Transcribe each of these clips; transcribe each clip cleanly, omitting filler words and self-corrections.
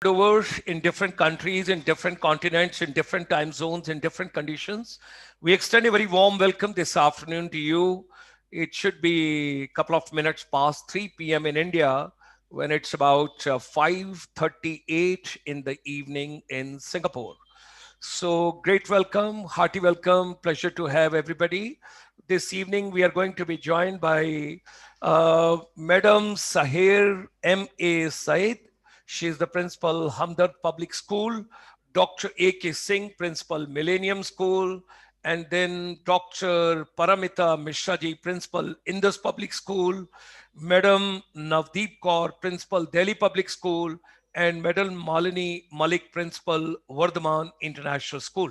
over in different countries, in different continents, in different time zones, in different conditions. We extend a very warm welcome this afternoon to you. It should be a couple of minutes past 3 p.m. in India when it's about 5:38 in the evening in Singapore. So great welcome, hearty welcome, pleasure to have everybody. This evening we are going to be joined by Madam Sahir M.A. Said. She is the principal, Hamdard Public School, Dr. A.K. Singh, principal, Millennium School, and then Dr. Paramita Mishra ji, principal, Indus Public School, Madam Navdeep Kaur, principal, Delhi Public School, and Madam Malini Malik, principal, Vardhaman International School.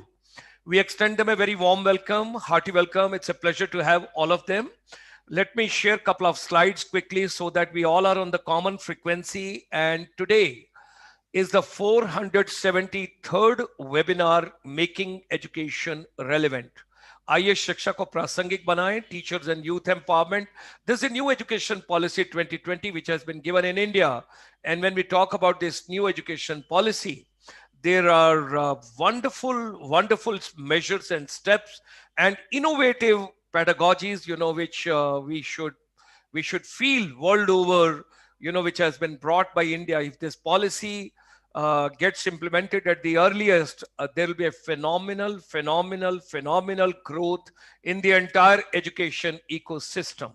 We extend them a very warm welcome, hearty welcome. It's a pleasure to have all of them. Let me share a couple of slides quickly so that we all are on the common frequency. And today is the 473rd webinar, Making Education Relevant. आइए शिक्षा को प्रासंगिक बनाएं, teachers and youth empowerment. This is a new education policy 2020 which has been given in India. And when we talk about this new education policy, there are wonderful measures and steps and innovative pedagogies, which we should feel world over, which has been brought by India. If this policy gets implemented at the earliest, there will be a phenomenal growth in the entire education ecosystem.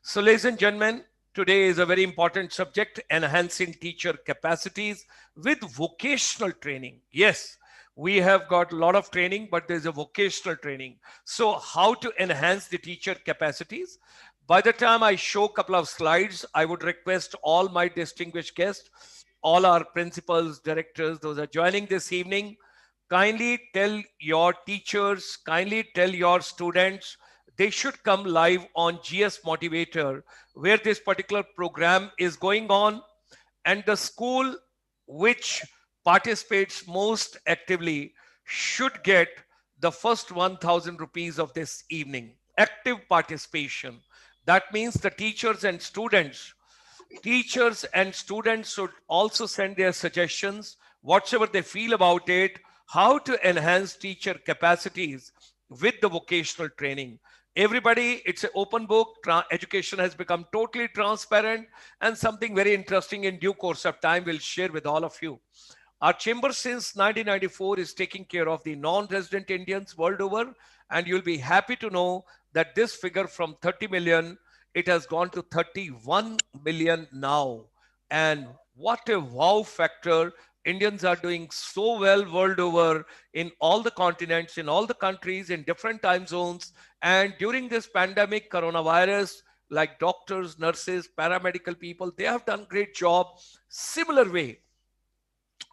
So, ladies and gentlemen, today is a very important subject, enhancing teacher capacities with vocational training. Yes, we have got a lot of training, but there's a vocational training. So how to enhance the teacher capacities? By the time I show a couple of slides, I would request all my distinguished guests, all our principals, directors, those are joining this evening, kindly tell your teachers, kindly tell your students, they should come live on GS Motivator, where this particular program is going on, and the school which participates most actively should get the first 1,000 rupees of this evening. Active participation. That means the teachers and students should also send their suggestions, whatever they feel about it, how to enhance teacher capacities with the vocational training. Everybody, it's an open book. Education has become totally transparent, and something very interesting in due course of time we'll share with all of you. Our chamber since 1994 is taking care of the non-resident Indians world over, and you'll be happy to know that this figure from 30 million, it has gone to 31 million now. And what a wow factor. Indians are doing so well world over in all the continents, in all the countries, in different time zones. And during this pandemic, coronavirus, like doctors, nurses, paramedical people, they have done great job. Similar way,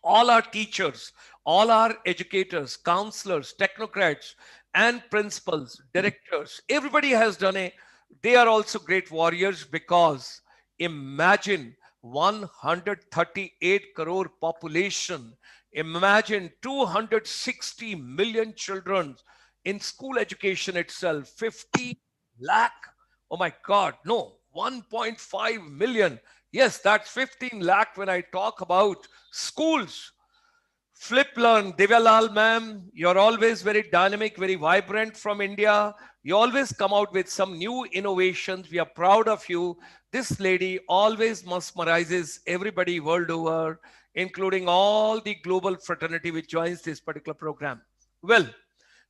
all our teachers, all our educators, counselors, technocrats, and principals, directors, everybody has done it. They are also great warriors, because imagine 138 crore population. Imagine 260 million children in school education itself. 50 lakh. Oh my God. No, 1.5 million. Yes, that's 15 lakh when I talk about schools. Flip Learn, Divyalal ma'am, you're always very dynamic, very vibrant from India. You always come out with some new innovations. We are proud of you. This lady always mesmerizes everybody world over, including all the global fraternity which joins this particular program. Well,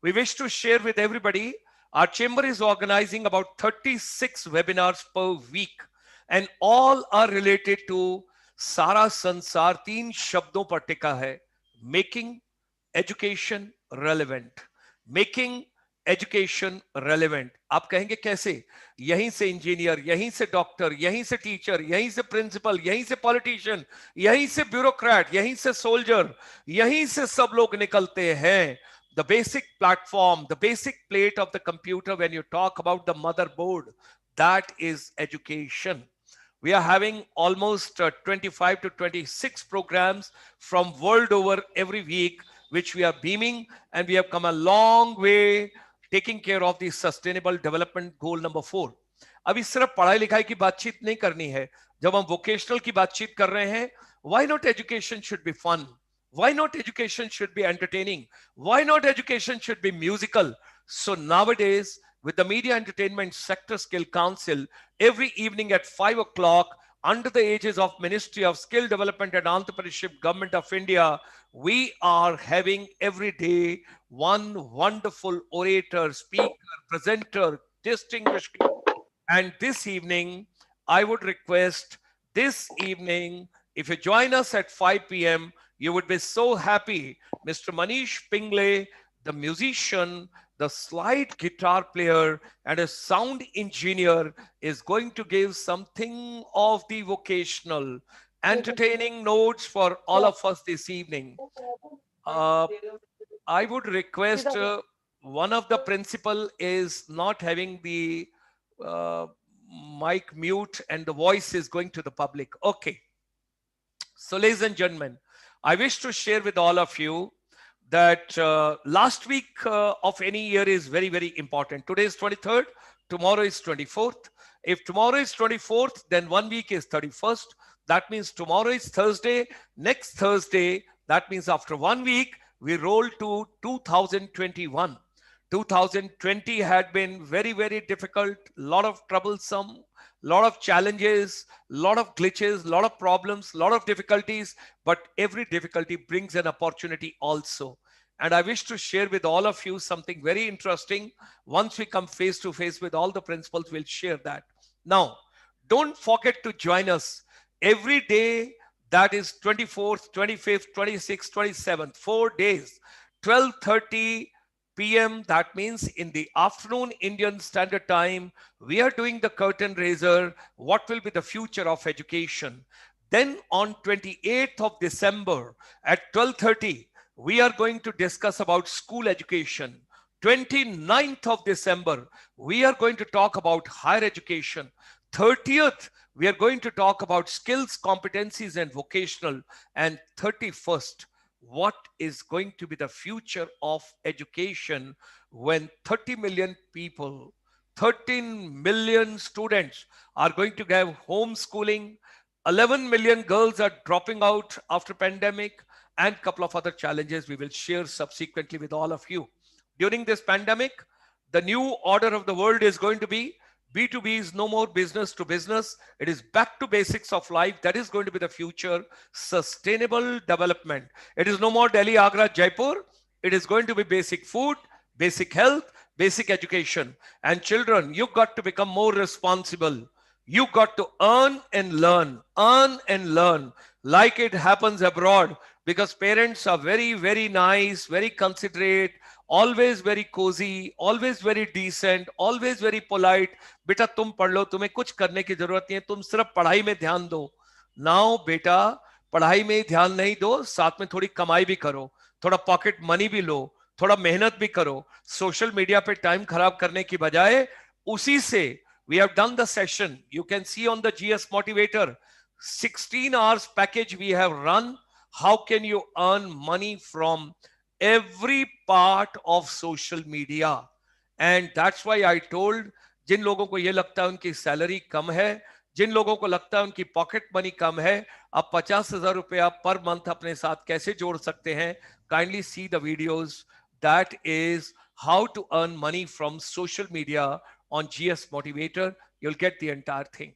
we wish to share with everybody, our chamber is organizing about 36 webinars per week, and all are related to सारा संसार 3 शब्दों पर टिका है. Making education relevant. Making education relevant. आप कहेंगे कैसे? यहीं से इंजीनियर, यहीं से डॉक्टर, यहीं से टीचर, यहीं से प्रिंसिपल, यहीं से पॉलिटिशियन, यहीं से ब्यूरोक्रेट, यहीं से सोल्जर, यहीं से सब लोग निकलते हैं. The basic platform, the basic plate of the computer, when you talk about the motherboard, that is education. We are having almost 25 to 26 programs from world over every week, which we are beaming, and we have come a long way taking care of the sustainable development goal number 4. अभी सिर्फ पढ़ाई लिखाई की बातचीत नहीं करनी है. जब हम वोकेशनल की बातचीत कर रहे हैं, Why not education should be fun? Why not education should be entertaining? Why not education should be musical? So nowadays, with the Media Entertainment Sector Skill Council, every evening at 5 o'clock, under the aegis of Ministry of Skill Development and Entrepreneurship, Government of India, we are having every day one wonderful orator, speaker, presenter, distinguished. And this evening, I would request this evening, if you join us at 5 p.m., you would be so happy. Mr. Manish Pingle, the musician, the slide guitar player, and a sound engineer, is going to give something of the vocational, entertaining notes for all of us this evening. Uh, I would request one of the principal is not having the uh, mic mute and the voice is going to the public. Okay. So, ladies and gentlemen, I wish to share with all of you that last week of any year is very, very important. Today is 23rd, tomorrow is 24th. If tomorrow is 24th, then 1 week is 31st. That means tomorrow is Thursday. Next Thursday, that means after 1 week, we roll to 2021. 2020 had been very, very difficult, lot of troublesome, lot of challenges, lot of glitches, lot of problems, lot of difficulties, but every difficulty brings an opportunity also. And I wish to share with all of you something very interesting. Once we come face to face with all the principals, we'll share that. Now, don't forget to join us every day, that is 24th, 25th, 26th, 27th, 4 days, 12:30 p.m. That means in the afternoon Indian Standard Time, we are doing the curtain raiser. What will be the future of education? Then on 28th of December at 12:30, we are going to discuss about school education. 29th of December, we are going to talk about higher education. 30th, we are going to talk about skills, competencies, and vocational. And 31st, what is going to be the future of education when 30 million people, 13 million students are going to have homeschooling, 11 million girls are dropping out after pandemic, and a couple of other challenges we will share subsequently with all of you. During this pandemic, the new order of the world is going to be B2B is no more business to business. It is back to basics of life. That is going to be the future. Sustainable development. It is no more Delhi, Agra, Jaipur. It is going to be basic food, basic health, basic education. And children, you've got to become more responsible. You got to earn and learn like it happens abroad, because parents are very, very nice, very considerate, always very cozy, always very decent, always very polite. बेटा तुम पढ़ लो, तुम्हें कुछ करने की जरूरत नहीं है, तुम सिर्फ पढ़ाई में ध्यान दो. नाउ बेटा, पढ़ाई में ध्यान नहीं दो, साथ में थोड़ी कमाई भी करो, थोड़ा पॉकेट मनी भी लो, थोड़ा मेहनत भी करो. सोशल मीडिया पे टाइम खराब करने की बजाय उसी से we have done the session. You can see on the GS Motivator, 16 hours package we have run. How can you earn money from every part of social media? And that's why I told, जिन लोगों को ये लगता है उनकी salary कम है, जिन लोगों को लगता है उनकी पॉकेट मनी कम है, अब 50,000 रुपया पर मंथ अपने साथ कैसे जोड़ सकते हैं? Kindly see the videos. That is how to earn money from social media on GS Motivator. You'll get the entire thing.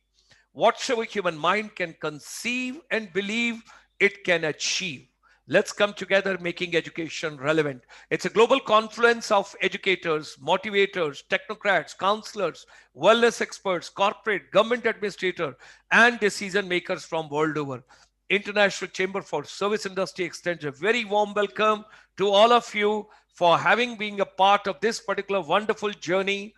Whatsoever human mind can conceive and believe, it can achieve. Let's come together making education relevant. It's a global confluence of educators, motivators, technocrats, counselors, wellness experts, corporate, government administrators, and decision makers from world over. International Chamber for Service Industry extends a very warm welcome to all of you for having been a part of this particular wonderful journey.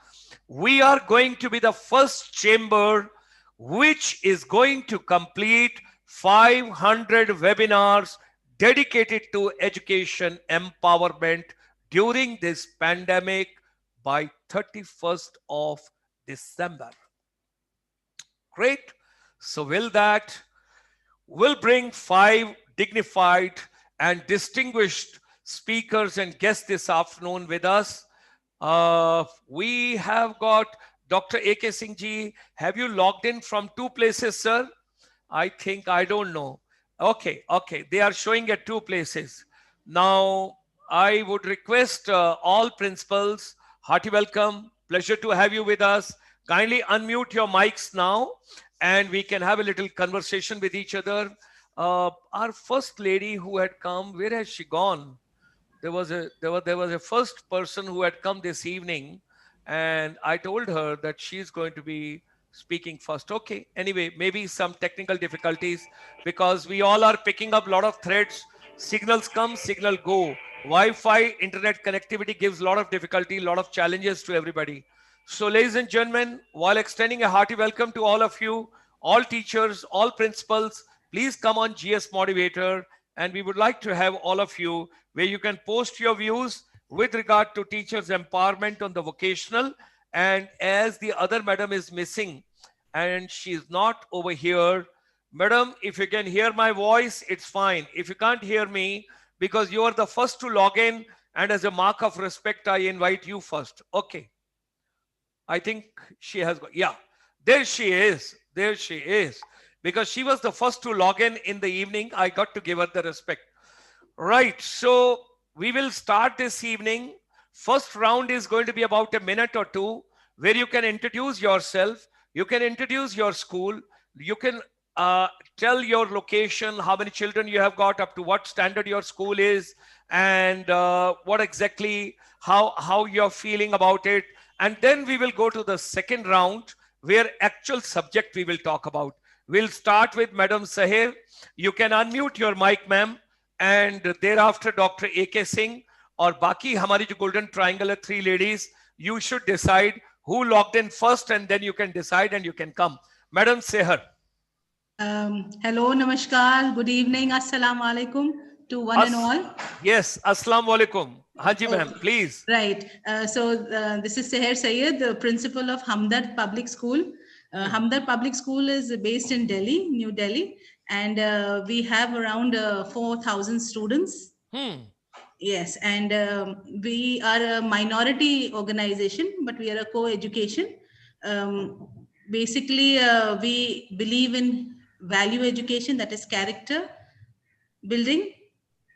We are going to be the first chamber which is going to complete 500 webinars dedicated to education empowerment during this pandemic by 31st of December. Great. So will that, we'll bring 5 dignified and distinguished speakers and guests this afternoon with us. We have got Dr. A.K. Singh ji. Have you logged in from 2 places, sir? I think, I don't know. Okay, okay. They are showing at two places. Now, I would request all principals, hearty welcome. Pleasure to have you with us. Kindly unmute your mics now and we can have a little conversation with each other. Our first lady who had come, where has she gone? There was a first person who had come this evening, and I told her that she's going to be speaking first. Okay, anyway, maybe some technical difficulties because we all are picking up a lot of threads. Signals come, signal go. Wi-Fi internet connectivity gives a lot of difficulty, a lot of challenges to everybody. So, ladies and gentlemen, while extending a hearty welcome to all of you, all teachers, all principals, please come on GS Motivator, and we would like to have all of you where you can post your views with regard to teachers empowerment on the vocational. And as the other madam is missing and she's not over here, madam, if you can hear my voice, it's fine. If you can't hear me, because you are the first to log in, and as a mark of respect, I invite you first. Okay. I think she has got, yeah, there she is. There she is. Because she was the first to log in the evening. I got to give her the respect. Right. So we will start this evening. First round is going to be about a minute or two where you can introduce yourself. You can introduce your school. You can tell your location, how many children you have got, up to what standard your school is, and what exactly, how you're feeling about it. And then we will go to the second round where actual subject we will talk about. We'll start with Madam Sahir. You can unmute your mic, ma'am. And thereafter Dr. A.K. Singh और बाकी हमारी जो golden triangle है, three ladies, you should decide who logged in first and then you can decide and you can come. Madam Seher. Hello, namaskar, good evening, assalamu alaikum to one and all. Yes, assalamu alaikum. Haji ma'am, please. Right. This is Seher Sayed, the principal of Hamdard Public School. Hamdard Public School is based in Delhi, New Delhi, and we have around 4,000 students. Yes, and we are a minority organization, but we are a co-education. Basically, we believe in value education, that is character building,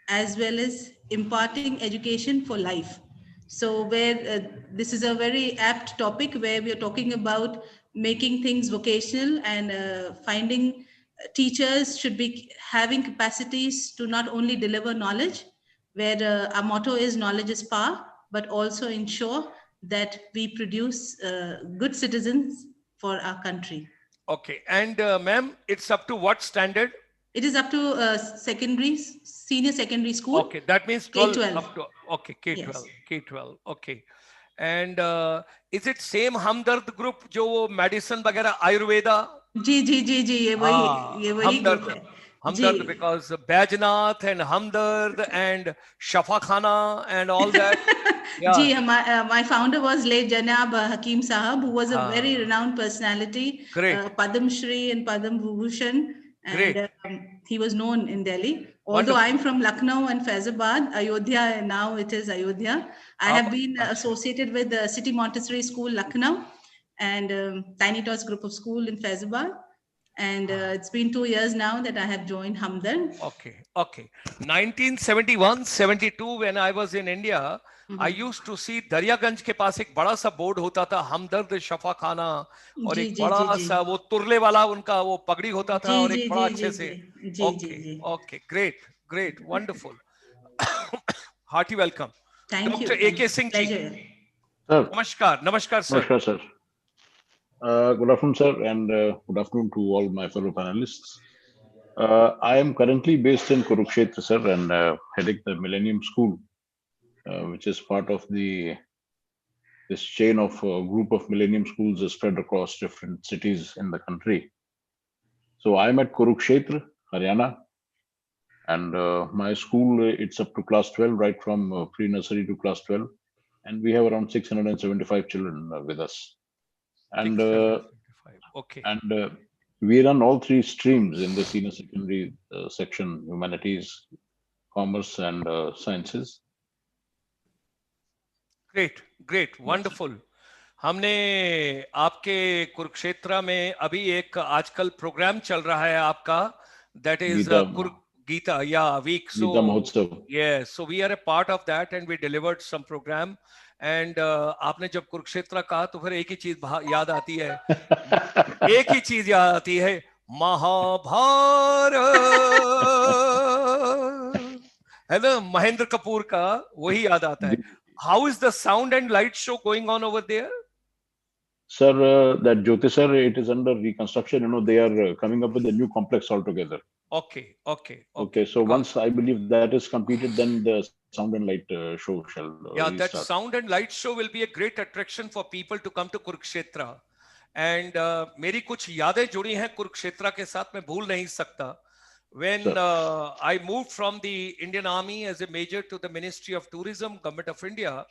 as well as imparting education for life. So this is a very apt topic where we are talking about making things vocational and finding teachers should be having capacities to not only deliver knowledge, where our motto is knowledge is power, but also ensure that we produce good citizens for our country. Okay, and ma'am, it's up to what standard? It is up to senior secondary school. Okay, that means 12. K-12. Up to, okay, K-12. Yes. K-12. Okay. And is it same Hamdard group जो medicine वगैरह Ayurveda? जी जी जी जी ये वही group है. Hamdard, because Bajnath and Hamdard and Shafakhana and all that. Yeah. Ji, my founder was late Janab Hakim Sahab, who was a very renowned personality. Great. Padam Shri and Padam Bhushan. And he was known in Delhi. Although Wonderful. I'm from Lucknow and Faizabad, Ayodhya, and now it is Ayodhya. I have been associated with the City Montessori School, Lucknow, and Tiny Tots Group of School in Faizabad. And it's been 2 years now that I have joined Hamdard. Okay, okay. 1971, 72, when I was in India, I used to see Daryaganj के पास एक बड़ा सा board होता था हमदर्द शफा खाना और एक बड़ा सा वो तुरले वाला उनका वो पगड़ी होता था और एक बड़ा अच्छे से okay, okay, great, wonderful. Hearty welcome. Thank you. Dr. A.K. Singh ji. Sir. Namaskar, sir. Namaskar, sir. Good afternoon, sir, and good afternoon to all my fellow panelists. I am currently based in Kurukshetra, sir, and heading the Millennium School, which is part of this chain of group of Millennium Schools spread across different cities in the country. So I'm at Kurukshetra, Haryana, and my school, it's up to class 12, right from pre-nursery to class 12, and we have around 675 children with us. And okay. And we run all three streams in the senior secondary section: humanities, commerce, and sciences. Great, wonderful. हमने आपके कुरुक्षेत्र में अभी एक आजकल programme चल रहा है आपका that is Gita, Gita, yeah, week. Gita So Mahotsav. yeah, so we are a part of that, and we delivered some program. And आपने जब कुरुक्षेत्र कहा तो फिर एक ही चीज याद आती है, एक ही चीज याद आती है, महाभारत, है ना, महेंद्र कपूर का वही याद आता है. How is the sound and light show going on over there? Sir, that Jyoti sir, it is under reconstruction. You know, they are coming up with a new complex altogether. Okay. Okay. So Because, once I believe that is completed, then the sound and light show shall yeah, restart. that sound and light show will be a great attraction for people to come to Kurukshetra. And मेरी कुछ यादें जुड़ी हैं कुरुक्षेत्र के साथ, मैं भूल नहीं सकता. When I moved from the Indian Army as a major to the Ministry of Tourism, Government of India,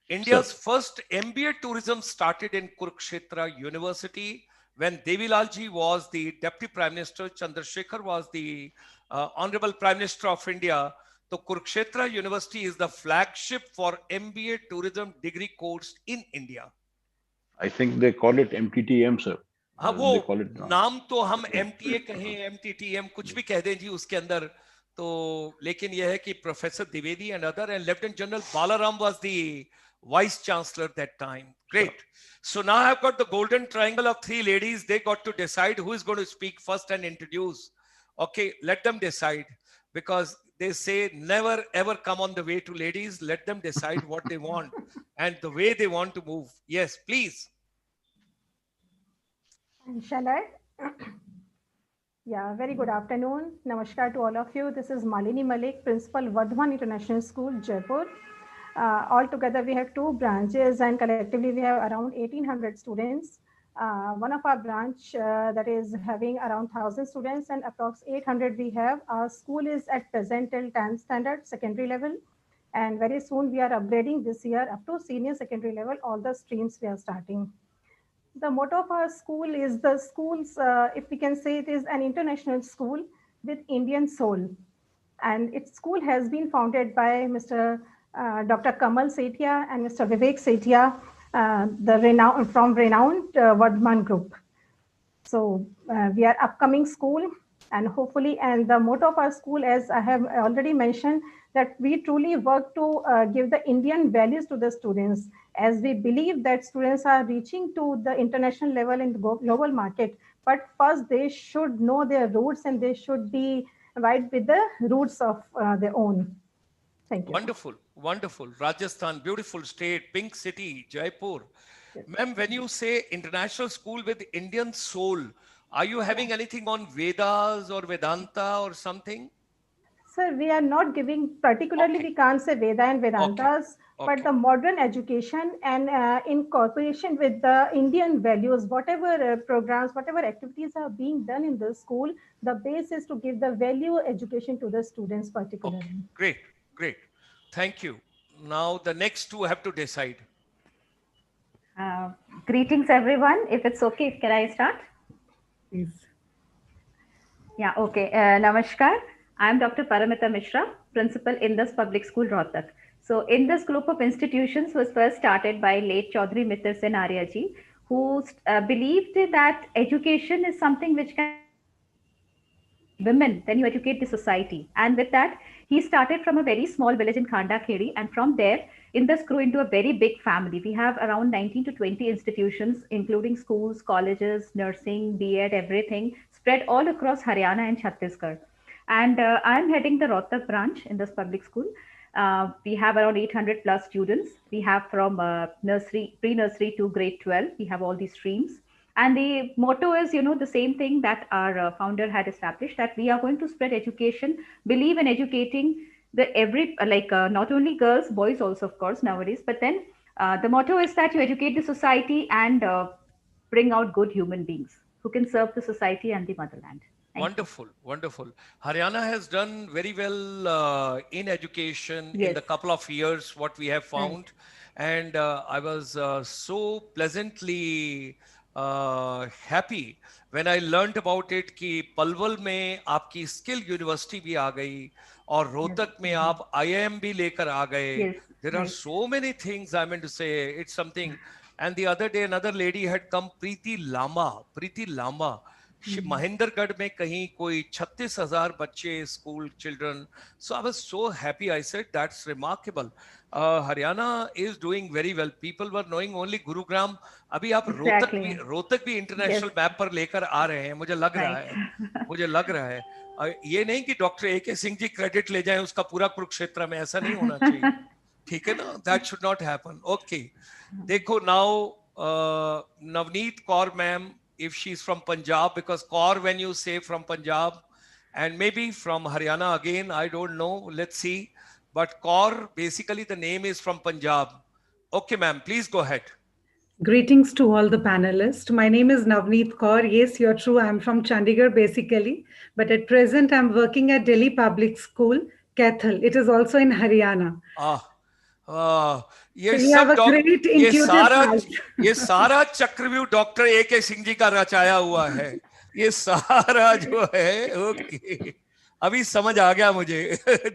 India's first MBA tourism started in Kurukshetra University when Devilalji was the Deputy Prime Minister, Chandrasekhar was the Honorable Prime Minister of India. So Kurukshetra University is the flagship for MBA tourism degree course in India. I think they call it MTTM, sir. हाँ, They वो call it नाम तो हम MTA कहें, MTTM कुछ भी कह दें जी उसके अंदर तो, लेकिन यह है कि professor Dwivedi and other and Lieutenant General Balaram was the Vice Chancellor that time. Great. So now I've got the golden triangle of three ladies. They got to decide who is going to speak first and introduce. Okay, let them decide, because they say never ever come on the way to ladies. Let them decide what they want and the way they want to move. Yes, please. Shall I? Yeah, very good afternoon. Namaskar to all of you. This is Malini Malik, Principal, Vardhaman International School, Jaipur. Altogether, we have two branches, and collectively we have around 1,800 students. One of our branch that is having around 1,000 students, and approx 800 we have. Our school is at present till 10th standard, secondary level. And very soon we are upgrading this year up to senior secondary level, all the streams we are starting. The motto of our school is the schools, if we can say it is an international school with Indian soul. And its school has been founded by Mr. Dr. Kamal Sethia and Mr. Vivek Sethia, from renowned Vardhaman Group. So we are upcoming school, and hopefully, and the motto of our school, as I have already mentioned, that we truly work to give the Indian values to the students, as we believe that students are reaching to the international level in the global market. But first, they should know their roots, and they should be right with the roots of their own. Thank you. Wonderful, wonderful. Rajasthan, beautiful state, pink city, Jaipur. Yes. Ma'am, when you say international school with Indian soul, are you having anything on Vedas or Vedanta or something? Sir, we are not giving particularly, we can't say Veda and Vedantas, but the modern education and in cooperation with the Indian values, whatever programs, whatever activities are being done in the school, the base is to give the value education to the students particularly. Okay. Great, great. Thank you. Now the next two have to decide. Greetings, everyone. If it's okay, can I start? Please. Yeah, okay. Namaskar. I am Dr. Paramita Mishra, Principal, Indus Public School, Rohtak. So Indus group of institutions was first started by late Chaudhary Mitter Sen Aryaji, who believed that education is something which can women, then you educate the society. And with that, he started from a very small village in Khanda Kheri, and from there, Indus grew into a very big family. We have around 19 to 20 institutions, including schools, colleges, nursing, B.Ed, everything, spread all across Haryana and Chhattisgarh. And I'm heading the Rohtak branch in this public school. We have around 800 plus students. We have from nursery, pre-nursery to grade 12. We have all these streams. And the motto is, the same thing that our founder had established, that we are going to spread education, believe in educating not only girls, boys also, of course, nowadays. But then the motto is that you educate the society and bring out good human beings who can serve the society and the motherland. Wonderful, wonderful. Haryana has done very well in education in the couple of years, what we have found. And I was so pleasantly happy when I learned about it कि पलवल में आपकी skill university भी आ गई और रोहतक में आप IIM भी लेकर आ गए. There are so many things I meant to say. It's something. And the other day, another lady had come, Preeti Lama. Mahendragarh में कहीं कोई 36,000 बच्चे school children. So I was so happy. I said that's remarkable. Haryana is doing very well. People were knowing only Gurugram. अभी आप Exactly. Rohtak भी international Yes. Map पर लेकर आ रहे हैं. मुझे लग रहा Right. है. मुझे लग रहा है. ये नहीं कि doctor AK Singh ji credit ले जाएं उसका पूरा कुरुक्षेत्र में. ऐसा नहीं होना चाहिए. ठीक है ना? That should not happen. Okay. देखो now Navneet Kaur ma'am, if she's from Punjab, because Kaur when you say from Punjab and maybe from Haryana again, I don't know, let's see. But Kaur, basically the name is from Punjab. Okay ma'am, please go ahead. Greetings to all the panelists. My name is Navneet Kaur. Yes, you're true. I'm from Chandigarh basically, but at present I'm working at Delhi Public School, Kaithal. It is also in Haryana. ये So we सब have a great intuitive heart. ये सारा चक्रव्यूह doctor AK Singh ji का रचाया हुआ है. ये सारा जो है. ओके, अभी समझ आ गया मुझे.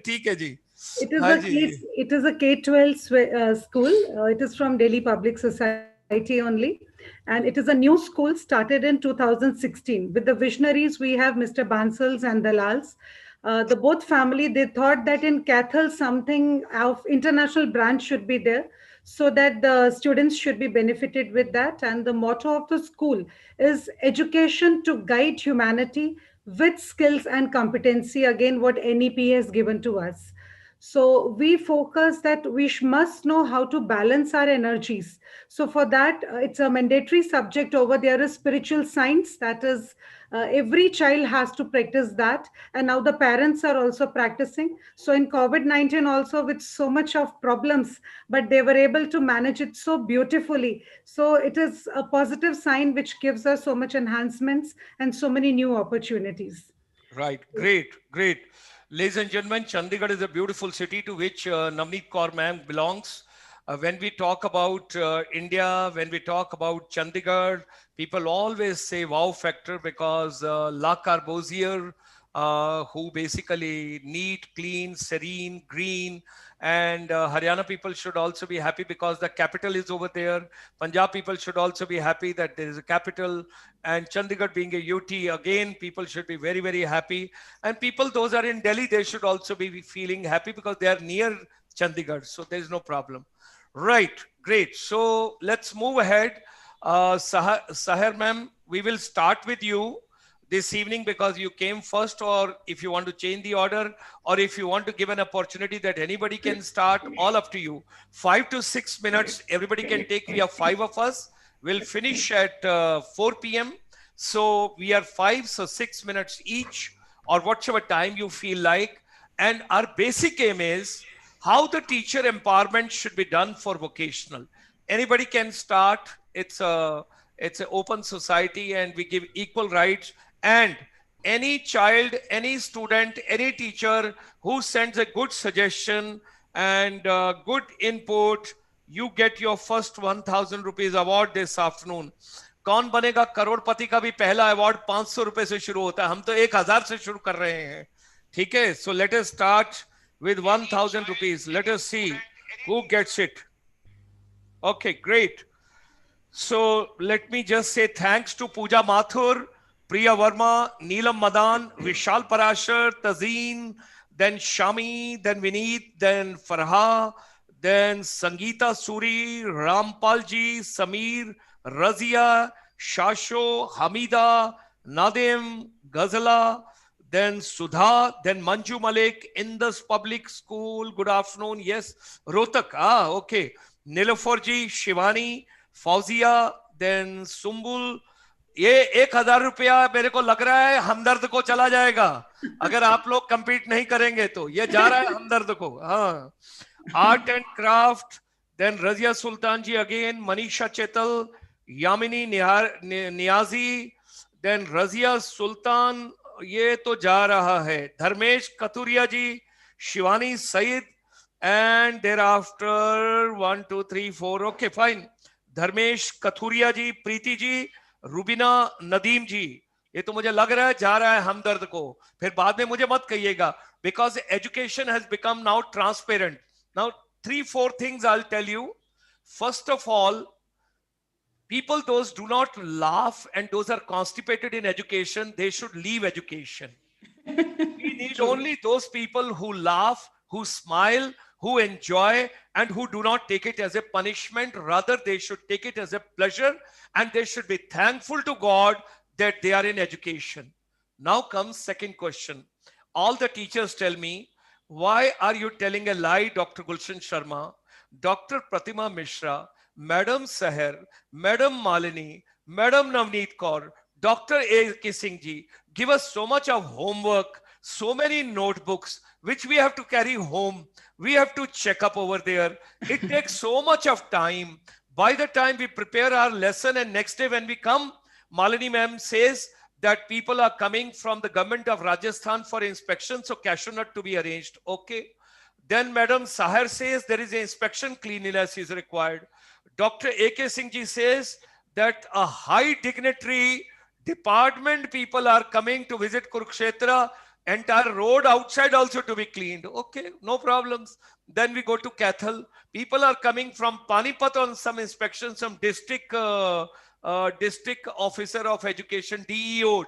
ठीक है जी. It is a K-12 school. It is from Delhi Public Society only. And it is a new school started in 2016. With the visionaries, we have Mr. Bansals and Dalals. The both family, they thought that in Cathal, something of international brand should be there so that the students should be benefited with that. And the motto of the school is education to guide humanity with skills and competency. Again, what NEP has given to us. So we focus that we must know how to balance our energies. So for that, it's a mandatory subject over there is spiritual science. That is, every child has to practice that. And now the parents are also practicing. So in COVID-19 also with so much of problems, but they were able to manage it so beautifully. So it is a positive sign which gives us so much enhancements and so many new opportunities. Right. Great. Great. Ladies and gentlemen, Chandigarh is a beautiful city to which Navneet Kaur ma'am belongs. When we talk about India, when we talk about Chandigarh, people always say wow factor because La Corbusier, who basically neat, clean, serene, green, and Haryana people should also be happy because the capital is over there. Punjab people should also be happy that there is a capital, and Chandigarh being a UT, again, people should be very, very happy. And people, those are in Delhi, they should also be feeling happy because they are near Chandigarh. So there is no problem. Right, great. So let's move ahead. Sahar ma'am, we will start with you this evening because you came first, or if you want to change the order, or if you want to give an opportunity that anybody can start, all up to you. 5 to 6 minutes, everybody can take. We have 5 of us. We'll finish at 4 p.m. So we are 5, so 6 minutes each, or whatever time you feel like. And our basic aim is how the teacher empowerment should be done for vocational. Anybody can start. It's an open society and we give equal rights. And any child, any student, any teacher who sends a good suggestion and good input, you get your first 1,000 rupees award this afternoon. कौन बनेगा करोड़पति का भी पहला award 500 रुपए से शुरू होता है. हम तो 1,000 से शुरू कर रहे हैं. ठीक है. So let us start with 1,000 rupees. Let us see who gets it. Okay, great. So let me just say thanks to Pooja Mathur, Priya Verma, Neelam Madan, Vishal Parashar, Tazeen, then Shami, then Vineet, then Farha, then Sangeeta Suri, Rampal ji, Samir, Razia, Shasho, Hamida, Nadim, Ghazala, then Sudha, then Manju Malik, Indus Public School. Good afternoon. Yes, Rohtak. Okay. Nilofar ji, Shivani, Fauzia, then Sumbul. ये 1,000 रुपया मेरे को लग रहा है हमदर्द को चला जाएगा अगर आप लोग कंपीट नहीं करेंगे तो. ये जा रहा है हमदर्द को. हाँ. Art and craft, then Razia Sultan ji again, Manisha Chetal, Yamini Niazi, then Razia Sultan, ये तो जा रहा है. Dharmesh Kathuria ji, Shivani Saeed, and there after 1 2 3 4. Okay fine. Dharmesh Kathuria ji, Preeti ji, Rubina Nadeem ji. ये तो मुझे लग रहा है जा रहा है हमदर्द को. फिर बाद में मुझे मत कहिएगा because education has become now transparent. Now 3-4 things I'll tell you. First of all, People, those do not laugh and those are constipated in education, they should leave education. We need True. only those people who laugh, who smile, who enjoy, and who do not take it as a punishment. Rather, they should take it as a pleasure, and they should be thankful to God that they are in education. Now comes second question. All the teachers tell me, why are you telling a lie, Dr. Gulshan Sharma, Dr. Pratima Mishra, Madam Saher, Madam Malini, Madam Navneet Kaur, Dr. A.K. Singh ji give us so much of homework, so many notebooks, which we have to carry home. We have to check up over there. It takes so much of time. By the time we prepare our lesson and next day when we come, Malini ma'am says that people are coming from the government of Rajasthan for inspection, so cashew nut to be arranged. Okay. Then Madam Sahar says there is an inspection, cleanliness is required. Dr. A.K. Singh ji says that a high dignitary department people are coming to visit Kurukshetra, entire road outside also to be cleaned. Okay, no problems. Then we go to Cathal. People are coming from Panipat on some inspection, some district officer of education, DEO,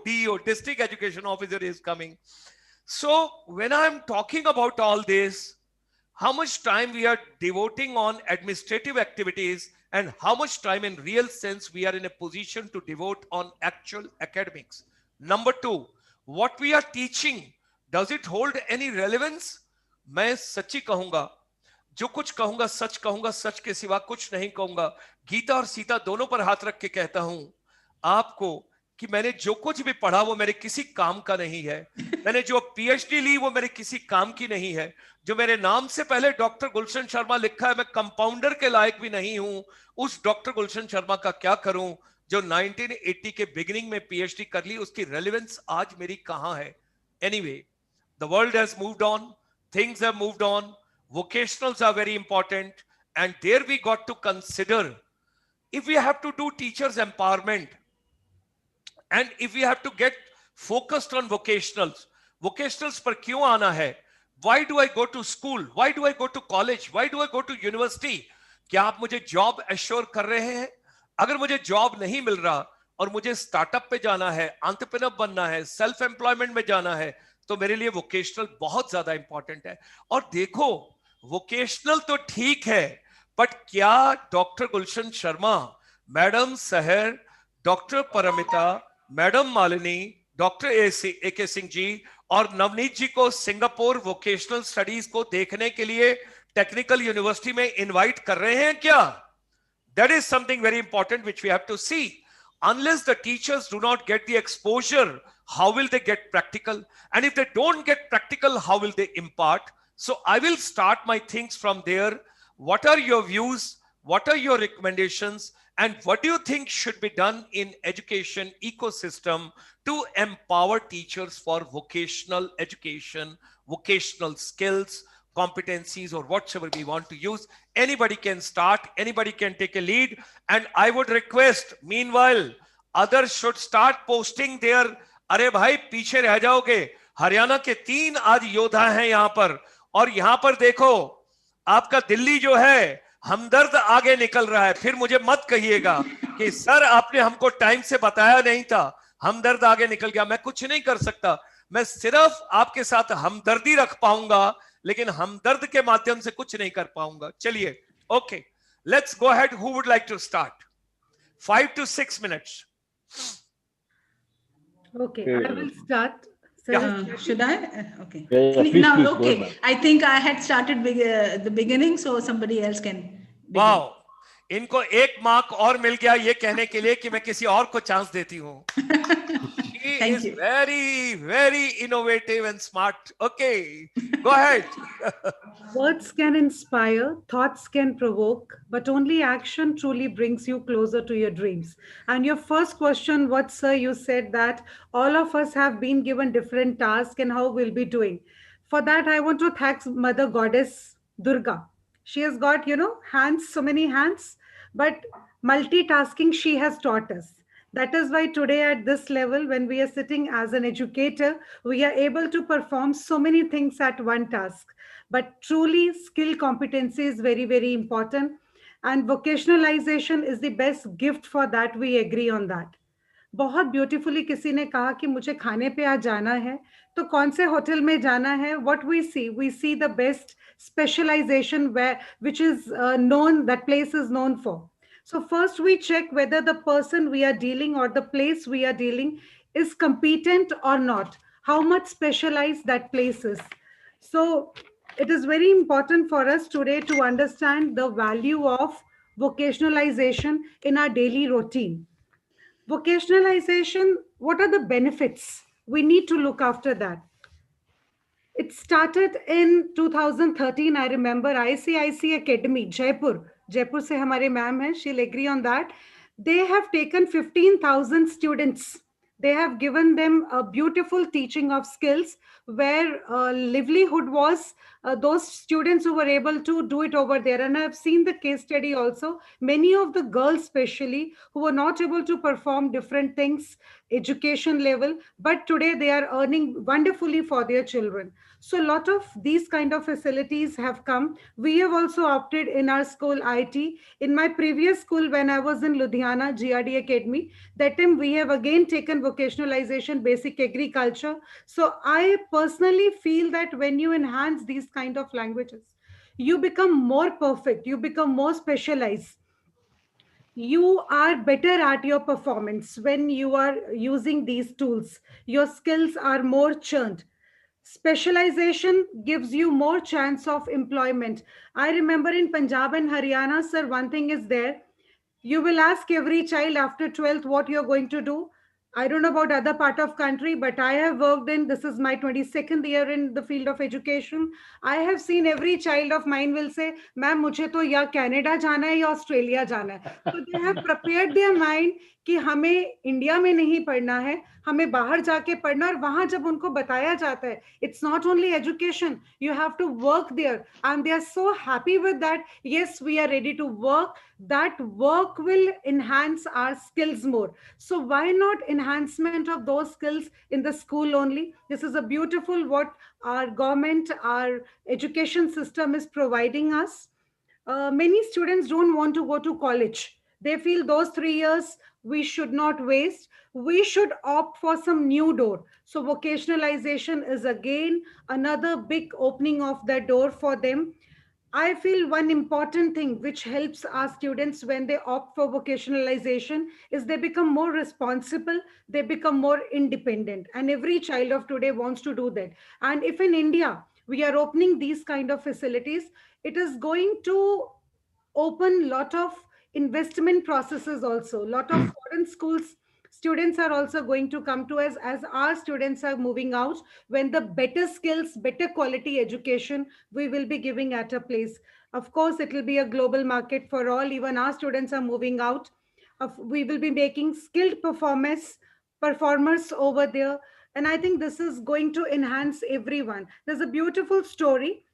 district education officer is coming. So when I'm talking about all this, how much time we are devoting on administrative activities and how much time in real sense we are in a position to devote on actual academics. Number two, what we are teaching, does it hold any relevance? मैं सच्ची कहूंगा, जो कुछ कहूंगा, सच के सिवा कुछ नहीं कहूंगा. गीता और सीता दोनों पर हाथ रख के कहता हूं आपको कि मैंने जो कुछ भी पढ़ा वो मेरे किसी काम का नहीं है. मैंने जो पीएचडी ली वो मेरे किसी काम की नहीं है. जो मेरे नाम से पहले डॉक्टर गुलशन शर्मा लिखा है, मैं कंपाउंडर के लायक भी नहीं हूं. उस डॉक्टर गुलशन शर्मा का क्या करूं जो 1980 के बिगिनिंग में पीएचडी कर ली, उसकी रेलेवेंस आज मेरी कहां है? Anyway, the world has moved on, things have moved on, vocationals are very important, and there we got to consider if we have to do teachers empowerment and if we have to get focused on vocationals पर क्यों आना है? Why do I go to school? Why do I go to college? Why do I go to university? क्या आप मुझे job assure कर रहे हैं? अगर मुझे जॉब नहीं मिल रहा और मुझे स्टार्टअप पे जाना है, एंटरप्रेन्योर बनना है, सेल्फ एम्प्लॉयमेंट में जाना है, तो मेरे लिए वोकेशनल बहुत ज्यादा इंपॉर्टेंट है. और देखो, वोकेशनल तो ठीक है, बट क्या doctor Gulshan Sharma, madam Sahar, doctor Paramita, madam Malini, doctor AK. Singh ji और नवनीत जी को सिंगापुर वोकेशनल स्टडीज को देखने के लिए टेक्निकल यूनिवर्सिटी में इनवाइट कर रहे हैं क्या? That is something very important which we have to see. Unless the teachers do not get the exposure, how will they get practical? And if they don't get practical, how will they impart? So I will start my things from there. What are your views? What are your recommendations? And what do you think should be done in education ecosystem to empower teachers for vocational education, vocational skills, competencies, or whatever we want to use? Anybody can start, anybody can take a lead. And I would request, meanwhile, others should start posting their, अरे भाई पीछे रह जाओगे, हरियाणा के 3 आज योद्धा हैं यहां पर, और यहां पर देखो आपका दिल्ली जो है हमदर्द आगे निकल रहा है. फिर मुझे मत कहिएगा कि सर आपने हमको टाइम से बताया नहीं था, हमदर्द आगे निकल गया. मैं कुछ नहीं कर सकता, मैं सिर्फ आपके साथ हमदर्दी रख पाऊंगा, लेकिन हमदर्द के माध्यम से कुछ नहीं कर पाऊंगा. चलिए, okay, let's go ahead. Who would like to start? 5 to 6 minutes. Okay, I will start. Should I? Okay. Yeah, please, Now, please, go okay. ahead, I think I had started the beginning, so somebody else can begin. Wow, इनको 1 mark और मिल गया ये कहने के लिए कि मैं किसी और को चांस देती हूँ. He Thank is you. very, very innovative and smart. Okay, go ahead. Words can inspire, thoughts can provoke, but only action truly brings you closer to your dreams. And your first question, what, sir, you said that all of us have been given different tasks and how we'll be doing. For that, I want to thank Mother Goddess Durga. She has got, hands, so many hands, but multitasking she has taught us. That is why today at this level, when we are sitting as an educator, we are able to perform so many things at one task. But truly, skill competency is very, very important. And vocationalization is the best gift for that. We agree on that. बहुत beautifully किसी ने कहा कि मुझे खाने पे आज जाना है, तो कौन से होटल में जाना है? What we see the best specialization where which is known, that place is known for. So first we check whether the person we are dealing or the place we are dealing is competent or not, how much specialized that place is. So it is very important for us today to understand the value of vocationalization in our daily routine. Vocationalization, what are the benefits? We need to look after that. It started in 2013. I remember ICIC Academy, Jaipur. Jaipur se hamare ma'am hai, she'll agree on that. They have taken 15,000 students. They have given them a beautiful teaching of skills where livelihood was those students who were able to do it over there. And I've seen the case study also. Many of the girls, especially, who were not able to perform different things, education level, but today they are earning wonderfully for their children. So a lot of these kind of facilities have come. We have also opted in our school IT. In my previous school, when I was in Ludhiana, GRD Academy, that time we have again taken vocationalization, basic agriculture. So I personally feel that when you enhance these kind of languages, you become more perfect, you become more specialized, you are better at your performance when you are using these tools. Your skills are more churned. Specialization gives you more chance of employment. I remember in Punjab and Haryana, sir, one thing is there. You will ask every child after 12th what you're going to do. I don't know about other part of country, but I have worked in, this is my 22nd year in the field of education. I have seen every child of mine will say, ma'am, mujhe to ya Canada jana hai ya Australia jana hai. So they have prepared their mind कि हमें India में नहीं पढ़ना है, हमें बाहर जाके पढ़ना. और वहां जब उनको बताया जाता है, it's not only education, you have to work there, and they are so happy with that. Yes, we are ready to work. That work will enhance our skills more. So why not enhancement of those skills in the school only? This is a beautiful what our government, our education system is providing us. Many students don't want to go to college. They feel those 3 years we should not waste. We should opt for some new door. So vocationalization is again another big opening of that door for them. I feel one important thing which helps our students when they opt for vocationalization is they become more responsible, they become more independent. And every child of today wants to do that. And if in India we are opening these kind of facilities, it is going to open lot of investment processes also. Lot of foreign schools students are also going to come to us as our students are moving out. When the better skills, better quality education we will be giving at a place. Of course, it will be a global market for all. Even our students are moving out. We will be making skilled performers over there. And I think this is going to enhance everyone. There's a beautiful story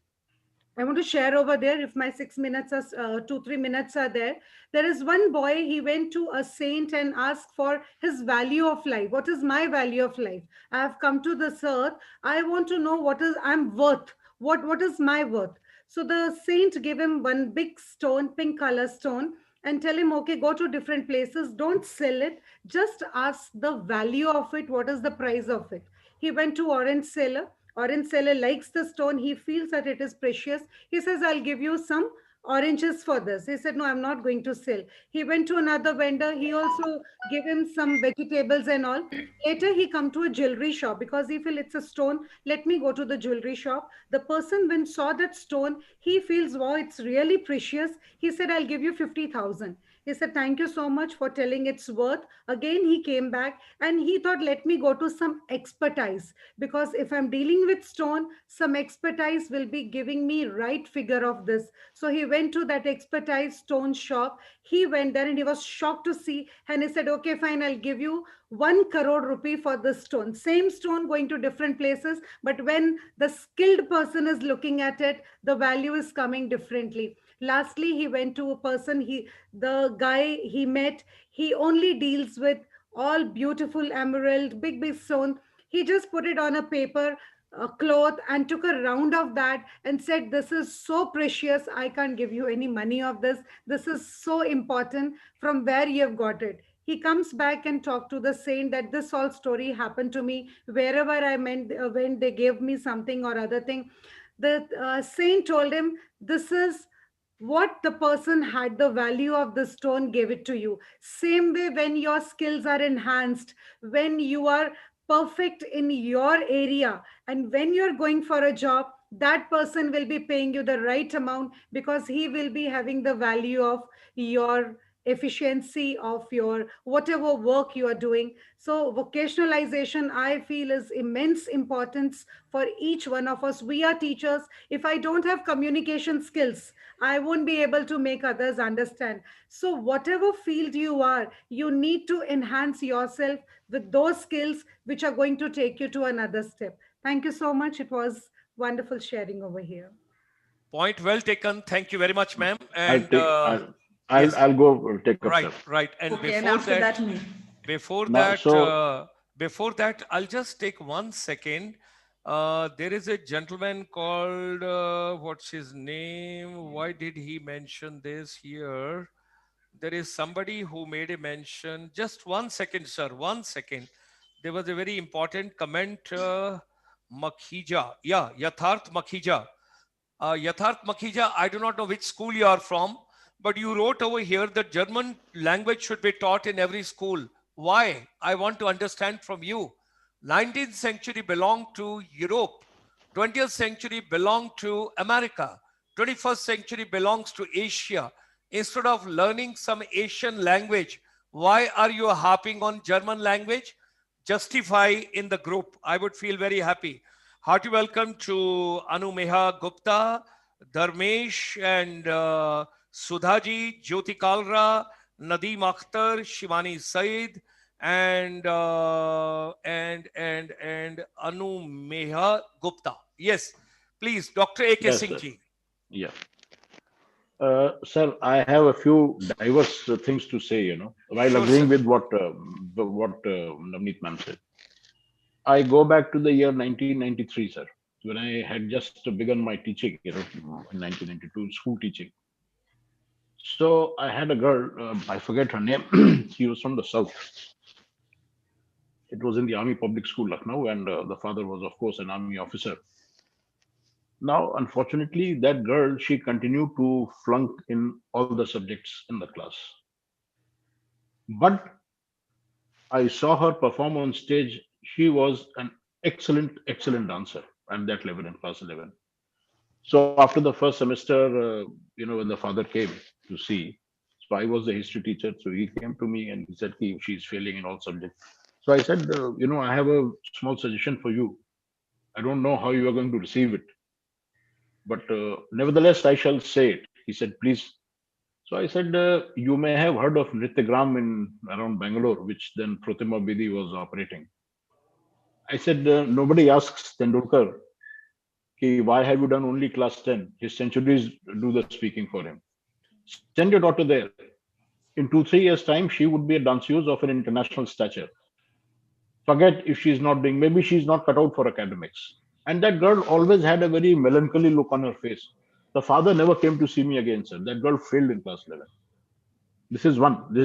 I want to share over there. If my 6 minutes or 2, 3 minutes are there, there is one boy. He went to a saint and asked for his value of life. What is my value of life? I have come to this earth. I want to know what is I'm worth. What is my worth? So the saint gave him one big stone, pink color stone, and tell him, okay, go to different places. Don't sell it. Just ask the value of it. What is the price of it? He went to orange seller. Orange seller likes the stone. He feels that it is precious. He says, I'll give you some oranges for this. He said, no, I'm not going to sell. He went to another vendor. He also gave him some vegetables and all. Later, he come to a jewelry shop because he feel it's a stone. Let me go to the jewelry shop. The person when saw that stone, he feels, wow, it's really precious. He said, I'll give you 50,000. He said, thank you so much for telling its worth. Again, he came back and he thought, let me go to some expertise, because if I'm dealing with stone, some expertise will be giving me right figure of this. So he went to that expertise stone shop. He went there and he was shocked to see. And he said, okay, fine, I'll give you 1 crore rupee for this stone. Same stone going to different places. But when the skilled person is looking at it, the value is coming differently. Lastly, he went to a person, the guy he met, he only deals with all beautiful emerald, big stone. He just put it on a paper. cloth and took a round of that and said, this is so precious, I can't give you any money of this, this is so important, from where you have got it. He comes back and talk to the saint that this all story happened to me wherever I meant, when they gave me something or other thing. The saint told him, this is what the person had, the value of the stone gave it to you. Same way, when your skills are enhanced, when you are perfect in your area, and when you're going for a job, that person will be paying you the right amount, because he will be having the value of your efficiency of your whatever work you are doing. So vocationalization, I feel, is immense importance for each one of us. We are teachers. If I don't have communication skills, I won't be able to make others understand. So whatever field you are, you need to enhance yourself with those skills which are going to take you to another step. Thank you so much. It was wonderful sharing over here. Point well taken. Thank you very much, ma'am. I'll And take. yes, I'll go take up, right, sir. right. And Okay, and after that, me. before Now, that, so before that, I'll just take 1 second. There is a gentleman called what's his name? Why did he mention this here? There is somebody who made a mention. Just 1 second, sir. 1 second. There was a very important comment. Makhija. Yeah, Yatharth Makhija. Yatharth Makhija, I do not know which school you are from, but you wrote over here that German language should be taught in every school. Why? I want to understand from you. 19th century belonged to Europe. 20th century belonged to America. 21st century belongs to Asia. Instead of learning some Asian language, why are you harping on German language? Justify in the group. I would feel very happy. Hearty welcome to Anumeha Gupta, Dharmesh and Sudhaji, Jyoti Kalra, Nadeem Akhtar, Shivani Said, and Anumeha Gupta. Yes, please, Dr. A.K. yes, Singh sir. ji. Yeah. Sir, I have a few diverse things to say, while Sure, agreeing sir. with what Navneet ma'am said. I go back to the year 1993, sir, when I had just begun my teaching, in 1992, school teaching. So I had a girl, I forget her name. She was from the south. It was in the Army Public School, Lucknow, and the father was, of course, an army officer. Now, unfortunately, that girl, she continued to flunk in all the subjects in the class. But I saw her perform on stage. She was an excellent, excellent dancer at that level in class 11. So after the first semester, when the father came to see, so I was the history teacher. So he came to me and he said, she's failing in all subjects. So I said, I have a small suggestion for you. I don't know how you are going to receive it, but nevertheless, I shall say it. He said, please. So I said, you may have heard of Nrityagram in around Bangalore, which then Pratima Bidi was operating. I said, nobody asks Tendulkar, why have you done only class 10? His centuries do the speaking for him. Send your daughter there. In 2-3 years' time, she would be a danseuse of an international stature. Forget if she's not doing, maybe she's not cut out for academics. And that girl always had a very melancholy look on her face. The father never came to see me again, sir. That girl failed in class 11. This is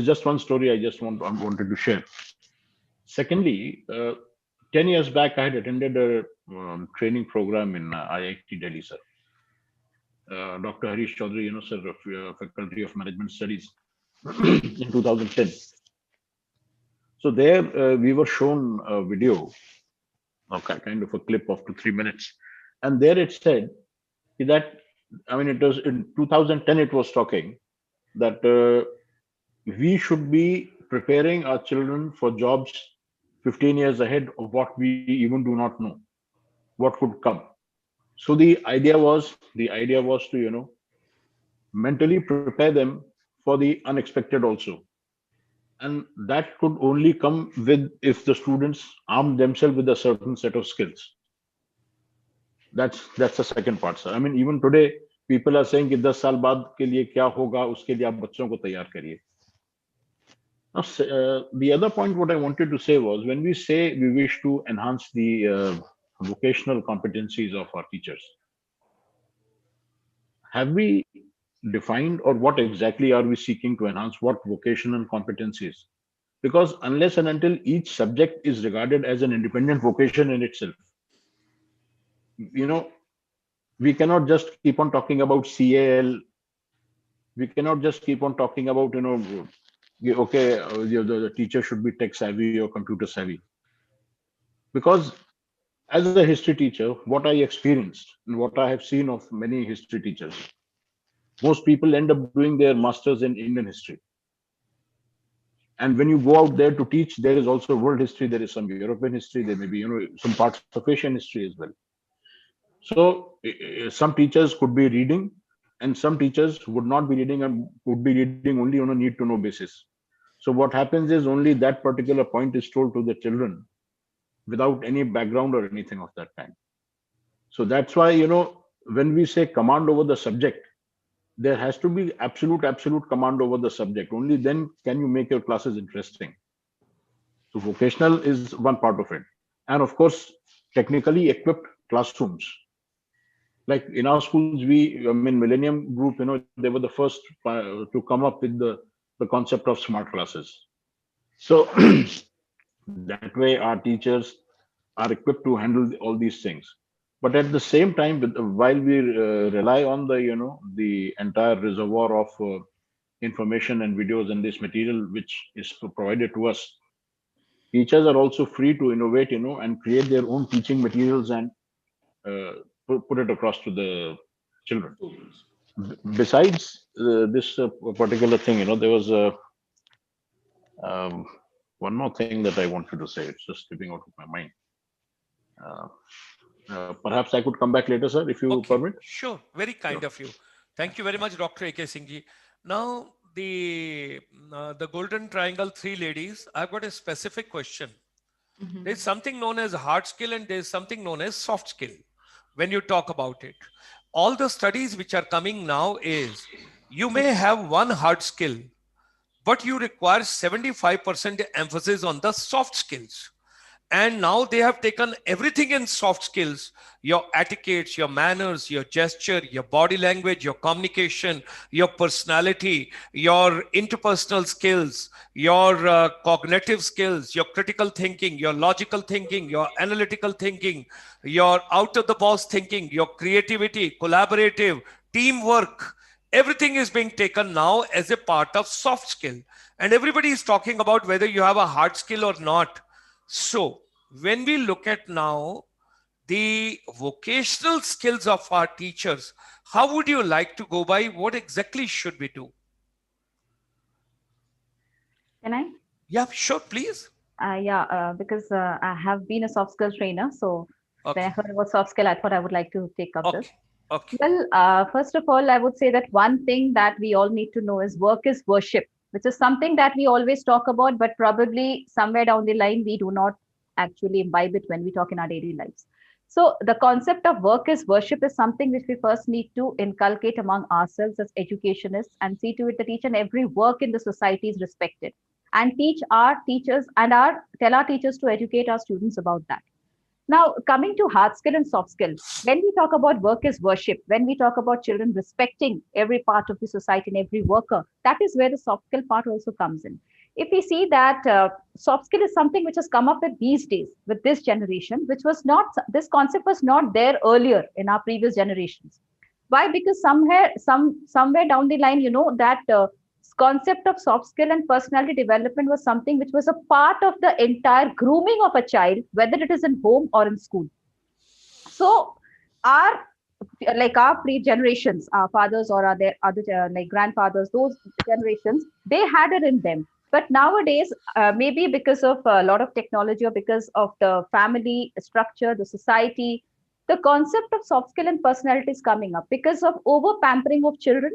just one story I wanted to share. Secondly, 10 years back, I had attended a training program in IIT Delhi, sir. Dr. Harish Chaudhary, sir, of Faculty of Management Studies in 2010. So there we were shown a video, kind of a clip of 2-3 minutes. And there it said that, it was in 2010, it was talking that we should be preparing our children for jobs 15 years ahead of what we even do not know, what could come. So the idea was to, mentally prepare them for the unexpected also. And that could only come with if the students arm themselves with a certain set of skills. That's the second part, sir. Even today, people are saying कि 10 साल बाद के लिए क्या होगा, उसके लिए आप बच्चों को तैयार करिए. Now, the other point what I wanted to say was when we say we wish to enhance the vocational competencies of our teachers. Have we defined, or what exactly are we seeking to enhance? What vocational competencies? Because unless and until each subject is regarded as an independent vocation in itself, you know, we cannot just keep on talking about CAL. We cannot just keep on talking about, okay, the teacher should be tech savvy or computer savvy. Because as a history teacher, what I experienced and what I have seen of many history teachers, most people end up doing their masters in Indian history. And when you go out there to teach, there is also world history, there is some European history, there may be, some parts of Asian history as well. So some teachers could be reading, and some teachers would not be reading and would be reading only on a need to know basis. So what happens is only that particular point is told to the children without any background or anything of that kind. So that's why, when we say command over the subject, there has to be absolute command over the subject. Only then can you make your classes interesting. So vocational is one part of it. And of course, technically equipped classrooms. Like in our schools, Millennium Group, they were the first to come up with the concept of smart classes. So that way our teachers are equipped to handle all these things. But at the same time, while we rely on the entire reservoir of information and videos and this material which is provided to us, teachers are also free to innovate, and create their own teaching materials and put it across to the children. Besides this particular thing, there was um, one more thing that I wanted to say. It's just slipping out of my mind. Uh, Perhaps I could come back later, sir, if you Okay, permit. sure. Very kind Sure. of you. Thank you very much, Dr. A.K. Singh ji. Now, the Golden Triangle three ladies, I've got a specific question. There's something known as hard skill and there's something known as soft skill when you talk about it. All the studies which are coming now is you may have one hard skill, but you require 75% emphasis on the soft skills. And now they have taken everything in soft skills, your etiquettes, your manners, your gesture, your body language, your communication, your personality, your interpersonal skills, your cognitive skills, your critical thinking, your logical thinking, your analytical thinking, your out of the box thinking, your creativity, collaborative, teamwork. Everything is being taken now as a part of soft skill. And everybody is talking about whether you have a hard skill or not. So when we look at now the vocational skills of our teachers, how would you like to go by? What exactly should we do? Can I? Yeah, sure, please. Because I have been a soft skill trainer. So when I Okay. heard about soft skill, I thought I would like to take up this. Okay. Okay. Well, first of all, I would say that one thing that we all need to know is work is worship, which is something that we always talk about, but probably somewhere down the line, we do not actually imbibe it when we talk in our daily lives. So the concept of work is worship is something which we first need to inculcate among ourselves as educationists and see to it that each and every work in the society is respected and teach our teachers and tell our teachers to educate our students about that. Now, coming to hard skill and soft skill, when we talk about work as worship, when we talk about children respecting every part of the society and every worker, that is where the soft skill part also comes in. If we see that soft skill is something which has come up with these days, with this generation, which was not, this concept was not there earlier in our previous generations. Why? Because somewhere down the line, that concept of soft skill and personality development was something which was a part of the entire grooming of a child, whether it is in home or in school. So our our pre-generations, our fathers or other like grandfathers, those generations, they had it in them. But nowadays, maybe because of a lot of technology or because of the family structure, the society, the concept of soft skill and personality is coming up because of over pampering of children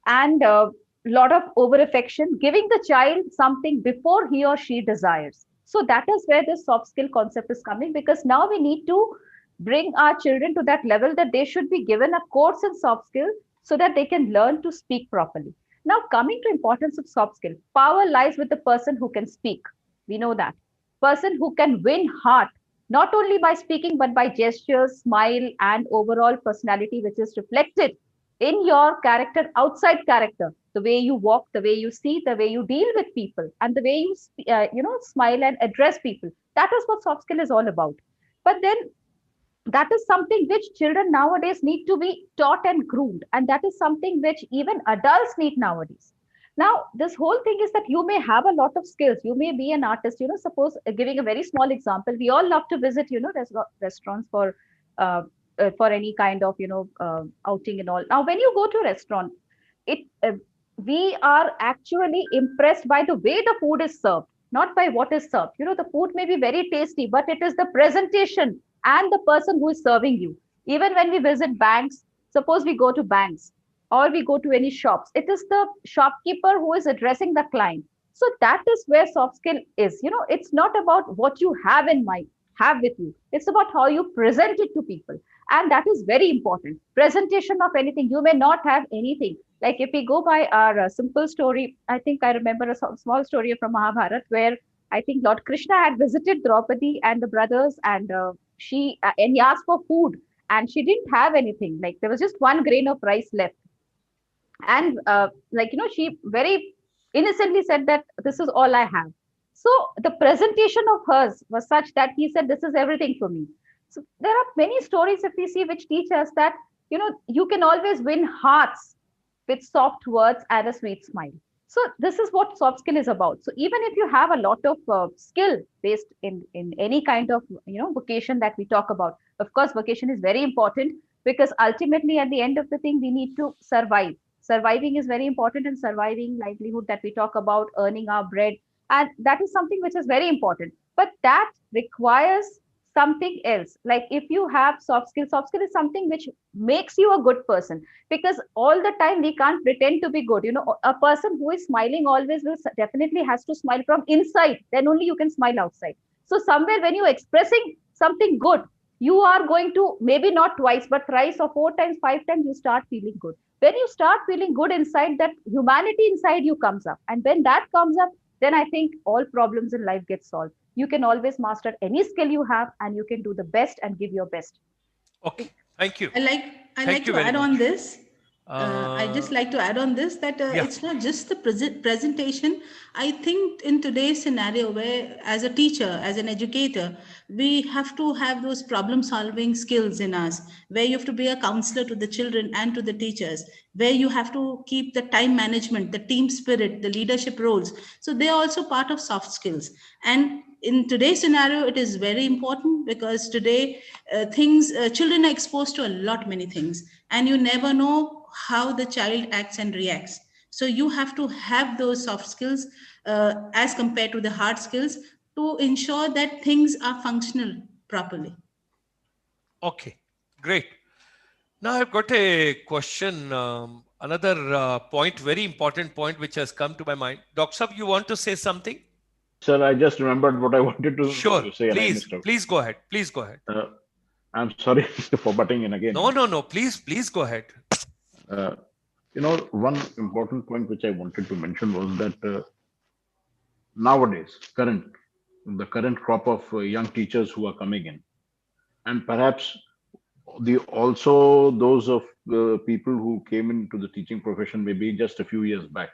and a lot of over affection, giving the child something before he or she desires. So that is where this soft skill concept is coming, because now we need to bring our children to that level that they should be given a course in soft skill so that they can learn to speak properly. Now, coming to importance of soft skill, power lies with the person who can speak. We know that. Person who can win heart, not only by speaking, but by gestures, smile, and overall personality, which is reflected in your character, outside character, the way you walk, the way you see, the way you deal with people, and the way you, smile and address people. That is what soft skill is all about. But then that is something which children nowadays need to be taught and groomed, and that is something which even adults need nowadays. Now this whole thing is that you may have a lot of skills, you may be an artist, suppose, giving a very small example, we all love to visit, restaurants uh, for any kind of outing and all. Now when you go to a restaurant, it we are actually impressed by the way the food is served, not by what is served. The food may be very tasty, but it is the presentation and the person who is serving you. Even when we visit banks, suppose we go to banks or we go to any shops, it is the shopkeeper who is addressing the client. So that is where soft skill is. It's not about what you have in mind, have with you. It's about how you present it to people. And that is very important. Presentation of anything. You may not have anything. Like if we go by our simple story, I think I remember a small story from Mahabharata where I think Lord Krishna had visited Draupadi and the brothers, and and he asked for food, and she didn't have anything. Like there was just one grain of rice left, and she very innocently said that this is all I have. So the presentation of hers was such that he said, "This is everything for me." So there are many stories if we see which teach us that you can always win hearts with soft words and a sweet smile. So this is what soft skill is about. So even if you have a lot of skill based in any kind of vocation that we talk about, of course vocation is very important, because ultimately at the end of the thing we need to survive. Surviving is very important, and surviving livelihood that we talk about, earning our bread, and that is something which is very important. But that requires something else. Like if you have soft skill is something which makes you a good person, because all the time we can't pretend to be good. A person who is smiling always will definitely has to smile from inside, then only you can smile outside. So somewhere when you're expressing something good, you are going to, maybe not twice but thrice or four times, five times, you start feeling good. When you start feeling good inside, that humanity inside you comes up, and when that comes up, then I think all problems in life get solved. You can always master any skill you have, and you can do the best and give your best. Okay, thank you. I like to add on this. I just like to add on this that Yeah. it's not just the presentation. I think in today's scenario, where as a teacher, as an educator, we have to have those problem solving skills in us, where you have to be a counselor to the children and to the teachers, where you have to keep the time management, the team spirit, the leadership roles. So they are also part of soft skills. And in today's scenario, it is very important, because today children are exposed to a lot many things, and you never know how the child acts and reacts. So you have to have those soft skills as compared to the hard skills, to ensure that things are functional properly. Okay, great. Now I've got a question, another point, very important point, which has come to my mind. Dr. Sab, you want to say something? Sir, I just remembered what I wanted to Sure, say and I please, missed out. please go ahead. Please go ahead. I'm sorry for butting in again. No, please go ahead. One important point which I wanted to mention was that nowadays, the current crop of young teachers who are coming in, and perhaps also those of people who came into the teaching profession maybe just a few years back.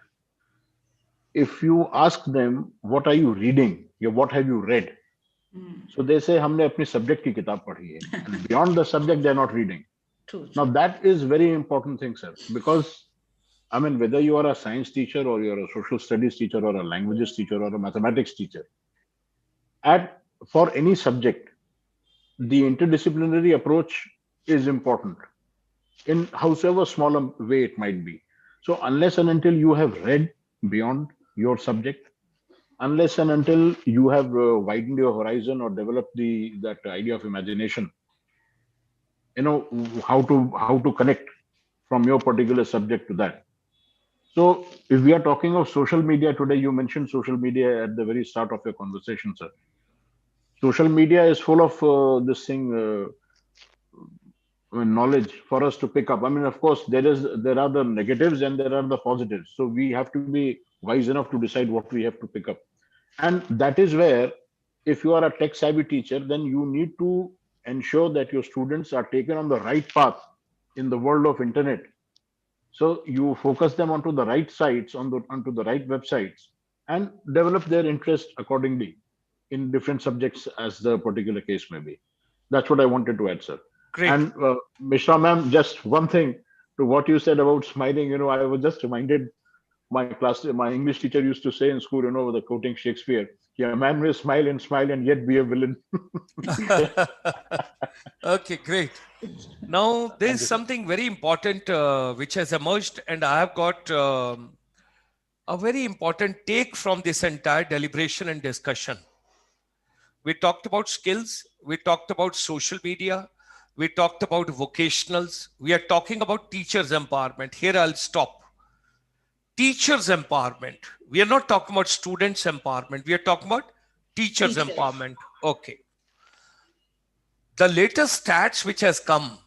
If you ask them, what are you reading? What have you read? So they say, हमने अपनी subject की किताब पढ़ी है. And beyond the subject, they're not reading. True. Now that is very important thing, sir, because I mean, whether you are a science teacher or you're a social studies teacher or a languages teacher or a mathematics teacher, for any subject, the interdisciplinary approach is important in however small a way it might be. So unless and until you have read beyond your subject, unless and until you have widened your horizon or developed that idea of imagination, how to connect from your particular subject to that. So if we are talking of social media today, you mentioned social media at the very start of your conversation, sir. Social media is full of this thing, knowledge for us to pick up. I mean, of course, there are the negatives and there are the positives. So we have to be wise enough to decide what we have to pick up. And that is where, if you are a tech savvy teacher, then you need to ensure that your students are taken on the right path in the world of internet. So you focus them onto the right sites, onto the right websites, and develop their interest accordingly in different subjects as the particular case may be. That's what I wanted to add, sir. Great. And Mishra ma'am, just one thing to what you said about smiling. I was just reminded my English teacher used to say in school, the quoting Shakespeare, "A man may smile and yet be a villain." Okay, great. Now, there's something very important which has emerged, and I have got a very important take from this entire deliberation and discussion. We talked about skills, we talked about social media, we talked about vocationals, we are talking about teachers' empowerment. Here I'll stop. Teachers' empowerment. We are not talking about students' empowerment. We are talking about teachers' empowerment. Okay. The latest stats which has come,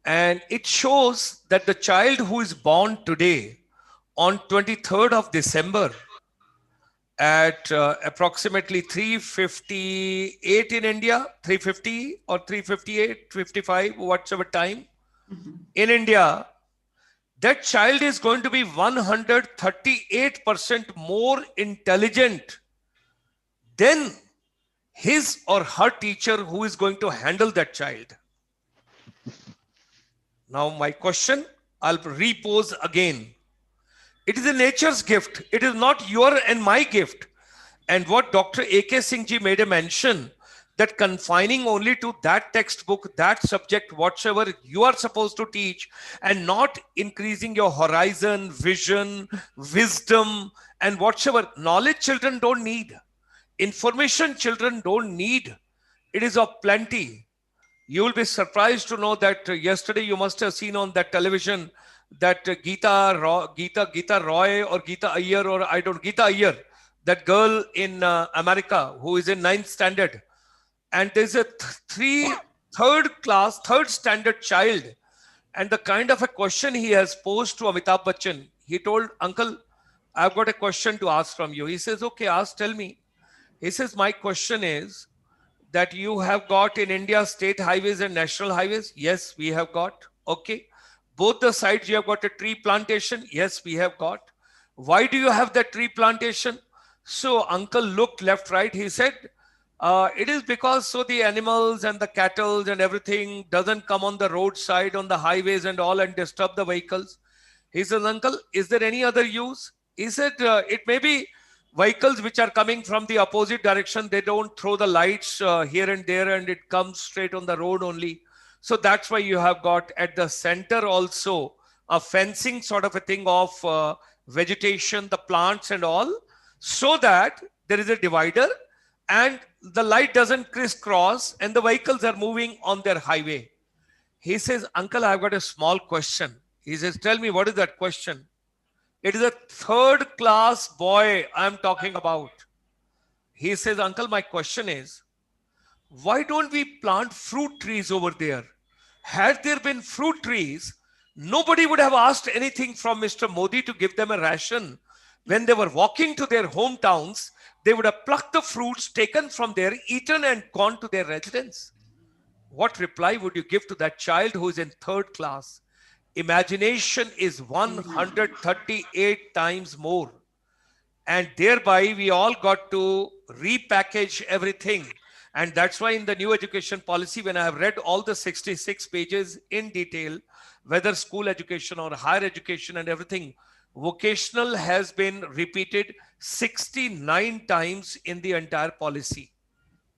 and it shows that the child who is born today on 23rd of December at approximately 3:58 in India, 3:50 or 3:58, 55, whatever time in India, that child is going to be 138% more intelligent than his or her teacher who is going to handle that child. Now, my question, I'll repose again. It is a nature's gift. It is not your and my gift. And what Dr. A.K. Singh ji made a mention, that confining only to that textbook, that subject, whatsoever you are supposed to teach, and not increasing your horizon, vision, wisdom, and whatsoever. Knowledge children don't need. Information children don't need. It is of plenty. You will be surprised to know that yesterday you must have seen on that television that Geeta Roy or Geeta Iyer, that girl in America who is in 9th standard. And there's a third standard child. And the kind of a question he has posed to Amitabh Bachchan, he told, "Uncle, I've got a question to ask from you." He says, "Okay, ask, tell me." He says, "My question is that you have got in India state highways and national highways." "Yes, we have got." "Okay. Both the sides you have got a tree plantation." "Yes, we have got." "Why do you have that tree plantation?" So uncle looked left, right. He said, "It is because so the animals and the cattle and everything doesn't come on the roadside, on the highways and all and disturb the vehicles." He says, "Uncle, is there any other use?" He said, "It may be vehicles which are coming from the opposite direction. They don't throw the lights here and there, and it comes straight on the road only. So that's why you have got at the center also a fencing sort of a thing of vegetation, the plants and all, so that there is a divider and the light doesn't crisscross and the vehicles are moving on their highway." He says, "Uncle, I've got a small question." He says, "Tell me, what is that question?" "It is a third class boy I'm talking about." He says, "Uncle, my question is, why don't we plant fruit trees over there? Had there been fruit trees, nobody would have asked anything from Mr. Modi to give them a ration. When they were walking to their hometowns, they would have plucked the fruits, taken from there, eaten and gone to their residence." What reply would you give to that child who is in third class? Imagination is 138 times more. And thereby we all got to repackage everything. And that's why in the new education policy, when I have read all the 66 pages in detail, whether school education or higher education and everything, vocational has been repeated 69 times in the entire policy.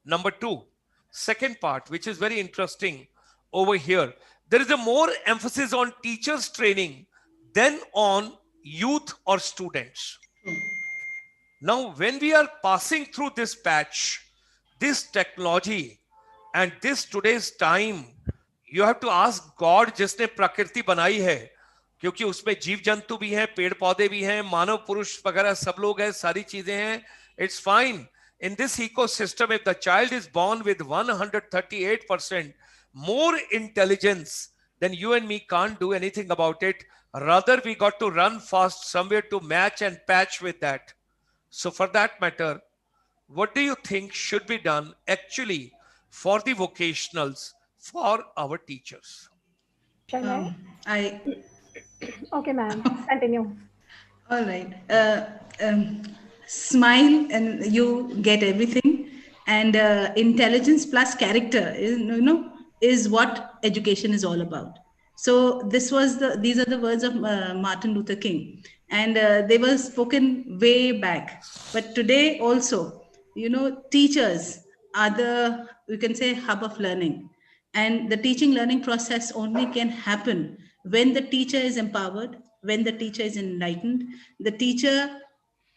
Number two, second part, which is very interesting over here, there is a more emphasis on teachers training than on youth or students. Now, when we are passing through this patch, this technology and this today's time, you have to ask God जिसने प्रकृति बनाई है, क्योंकि उसमें जीव जंतु भी हैं, पेड़ पौधे भी हैं, मानव पुरुष वगैरह सब लोग हैं, सारी चीजें हैं. It's fine. In this ecosystem, if the child is born with 138% more intelligence, then you and me can't do anything about it. Rather, we got to run fast somewhere to match and patch with that. So for that matter, what do you think should be done actually for the vocationals, for our teachers? Shall I? I Okay, ma'am. Continue. All right. Smile and you get everything. And intelligence plus character, is what education is all about. So these are the words of Martin Luther King, and they were spoken way back. But today also, teachers are the, we can say, hub of learning, and the teaching learning process only can happen when the teacher is empowered, when the teacher is enlightened. The teacher,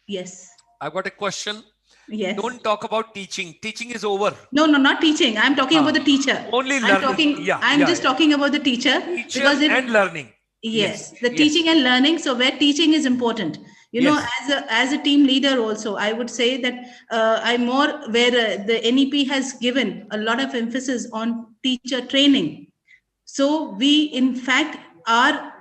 yes, I've got a question. yes. Don't talk about teaching. Teaching is over. No, no, not teaching. I'm talking about Ah, the teacher. only learning. Yeah, I'm yeah, just yeah. talking about the teacher Teacher because and learning. Yes, yes, the yes, teaching and learning. So where teaching is important, yes. as a team leader also, I would say that I'm more where the NEP has given a lot of emphasis on teacher training. So we, in fact, are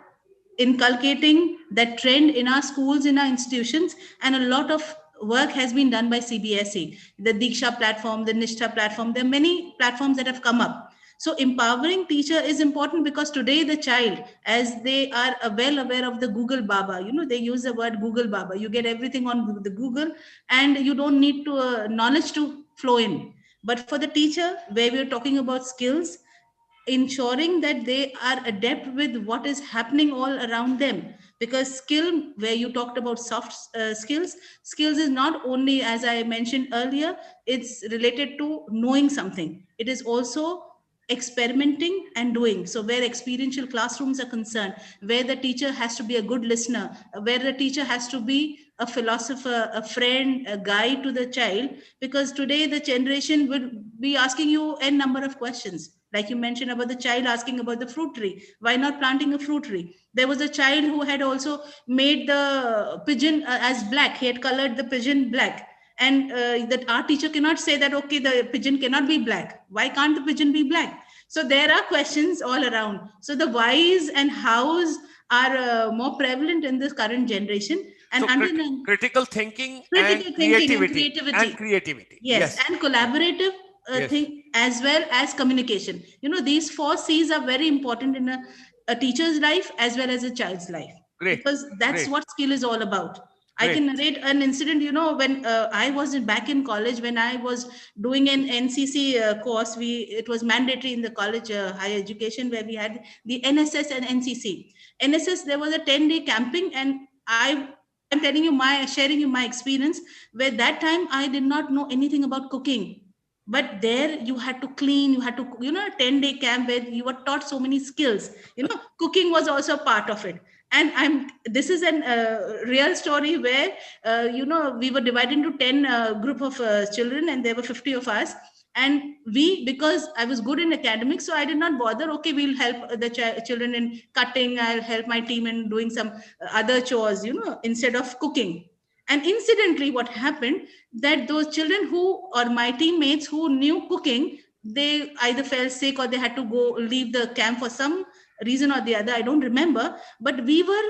inculcating that trend in our schools, in our institutions, and a lot of work has been done by CBSE, the Diksha platform, the Nishtha platform. There are many platforms that have come up. So empowering teacher is important because today the child, as they are well aware of the Google Baba, they use the word Google Baba. You get everything on the Google, and you don't need to knowledge to flow in. But for the teacher, where we're talking about skills, ensuring that they are adept with what is happening all around them, because skill, where you talked about soft skills is not only, as I mentioned earlier, it's related to knowing something. It is also experimenting and doing. So where experiential classrooms are concerned, where the teacher has to be a good listener, where the teacher has to be a philosopher, a friend, a guide to the child, because today the generation would be asking you n number of questions. Like you mentioned about the child asking about the fruit tree, why not planting a fruit tree? There was a child who had also made the pigeon as black. He had colored the pigeon black, and that our teacher cannot say that, okay, the pigeon cannot be black. Why can't the pigeon be black? So there are questions all around. So the whys and hows are more prevalent in this current generation, and So under critical thinking and critical thinking and creativity. And creativity. creativity. Yes, Yes. and collaborative Yes. thing, as well as communication. These four C's are very important in a teacher's life as well as a child's life, Great. because that's Great. what skill is all about. I Great. can narrate an incident, when I was back in college, when I was doing an NCC course. It was mandatory in the college higher education, where we had the NSS and NCC. NSS, there was a 10-day camping, and I'm telling you sharing you my experience, where that time I did not know anything about cooking. But there you had to clean, you had to, 10-day camp where you were taught so many skills. Cooking was also a part of it. And this is an real story where, we were divided into 10 group of children, and there were 50 of us. And because I was good in academics, so I did not bother. Okay, we'll help the children in cutting, I'll help my team in doing some other chores, instead of cooking. And incidentally, what happened, that those children who, or my teammates who knew cooking, they either fell sick or they had to go leave the camp for some reason or the other. I don't remember, but we were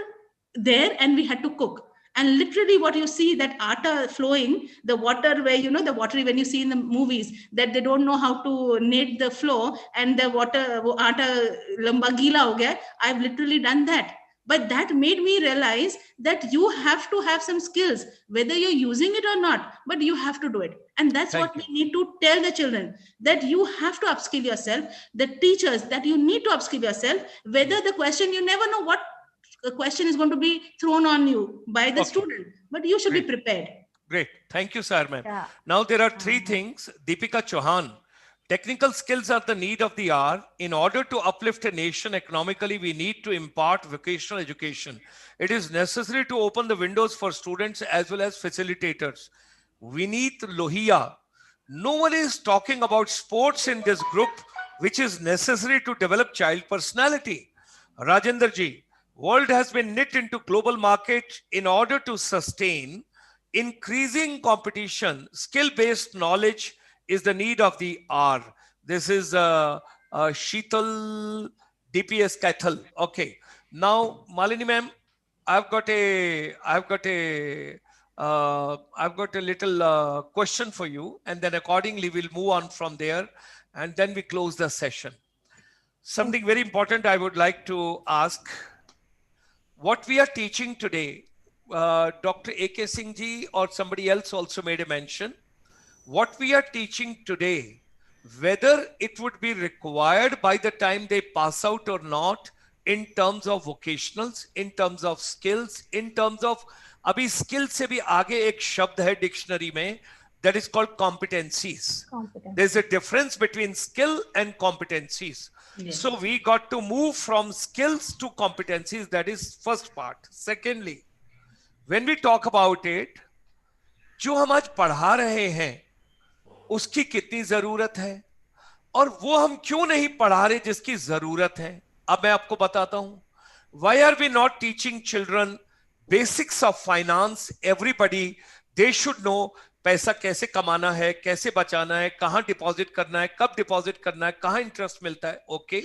there and we had to cook. And literally, what you see, that atta flowing, the water, where the water, when you see in the movies that they don't know how to knead the flow, and the water, atta lamba gila ho gaya. I've literally done that. But that made me realize that you have to have some skills, whether you're using it or not, but you have to do it. And that's Thank what you. we need to tell the children, that you have to upskill yourself. The teachers, that you need to upskill yourself, whether the question, you never know what a question is going to be thrown on you by the Okay. student, but you should be Great. prepared. Great. Thank you, sir, ma'am. Yeah. Now there are three things. Deepika Chauhan. Technical skills are the need of the hour. In order to uplift a nation economically, we need to impart vocational education. It is necessary to open the windows for students as well as facilitators. Vineet Lohia. No one is talking about sports in this group, which is necessary to develop child personality. Rajendra ji. World has been knit into global market in order to sustain increasing competition. Skill-based knowledge is the need of the hour. This is Sheetal DPS Kaithal. Okay. Now, Malini ma'am, I've got a I've got a little question for you, and then accordingly we'll move on from there, and then we close the session. Something very important I would like to ask. What we are teaching today, Dr. A.K. Singh ji or somebody else also made a mention. What we are teaching today, whether it would be required by the time they pass out or not, in terms of vocationals, in terms of skills, in terms of, अभी skill से भी आगे एक शब्द है dictionary में, that is called competencies. There's a difference between skill and competencies. Yes. So we got to move from skills to competencies. That is first part. Secondly, when we talk about it, जो हम आज पढ़ा रहे हैं उसकी कितनी जरूरत है और वो हम क्यों नहीं पढ़ा रहे जिसकी जरूरत है. अब मैं आपको बताता हूं. Why are we not teaching children basics of finance? Everybody, they should know पैसा कैसे कमाना है, कैसे बचाना है, कहां डिपॉजिट करना है, कब डिपॉजिट करना है, कहां इंटरेस्ट मिलता है. Okay.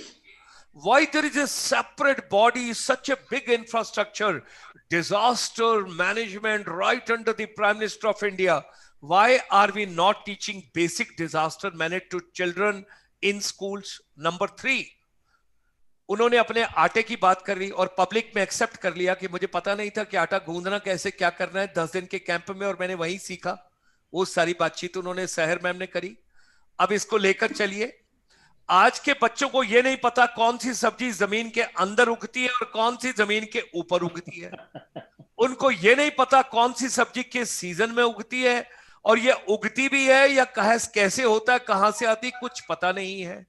Why there is a separate body, such a big infrastructure, disaster management right under the Prime Minister of India? Why are we not teaching basic disaster management to children in schools? Number 3, उन्होंने अपने आटे की बात कर ली और public में accept कर लिया कि मुझे पता नहीं था कि आटा गूंदना कैसे, क्या करना है, 10 दिन के कैंप में, और मैंने वहीं सीखा. वो सारी बातचीत उन्होंने सहर मैम ने करी. अब इसको लेकर चलिए. आज के बच्चों को यह नहीं पता कौन सी सब्जी जमीन के अंदर उगती है और कौन सी जमीन के ऊपर उगती है. उनको यह नहीं पता कौन सी सब्जी किस सीजन में उगती है और ये उगती भी है या कैसे होता है, कहां से आती, कुछ पता नहीं है.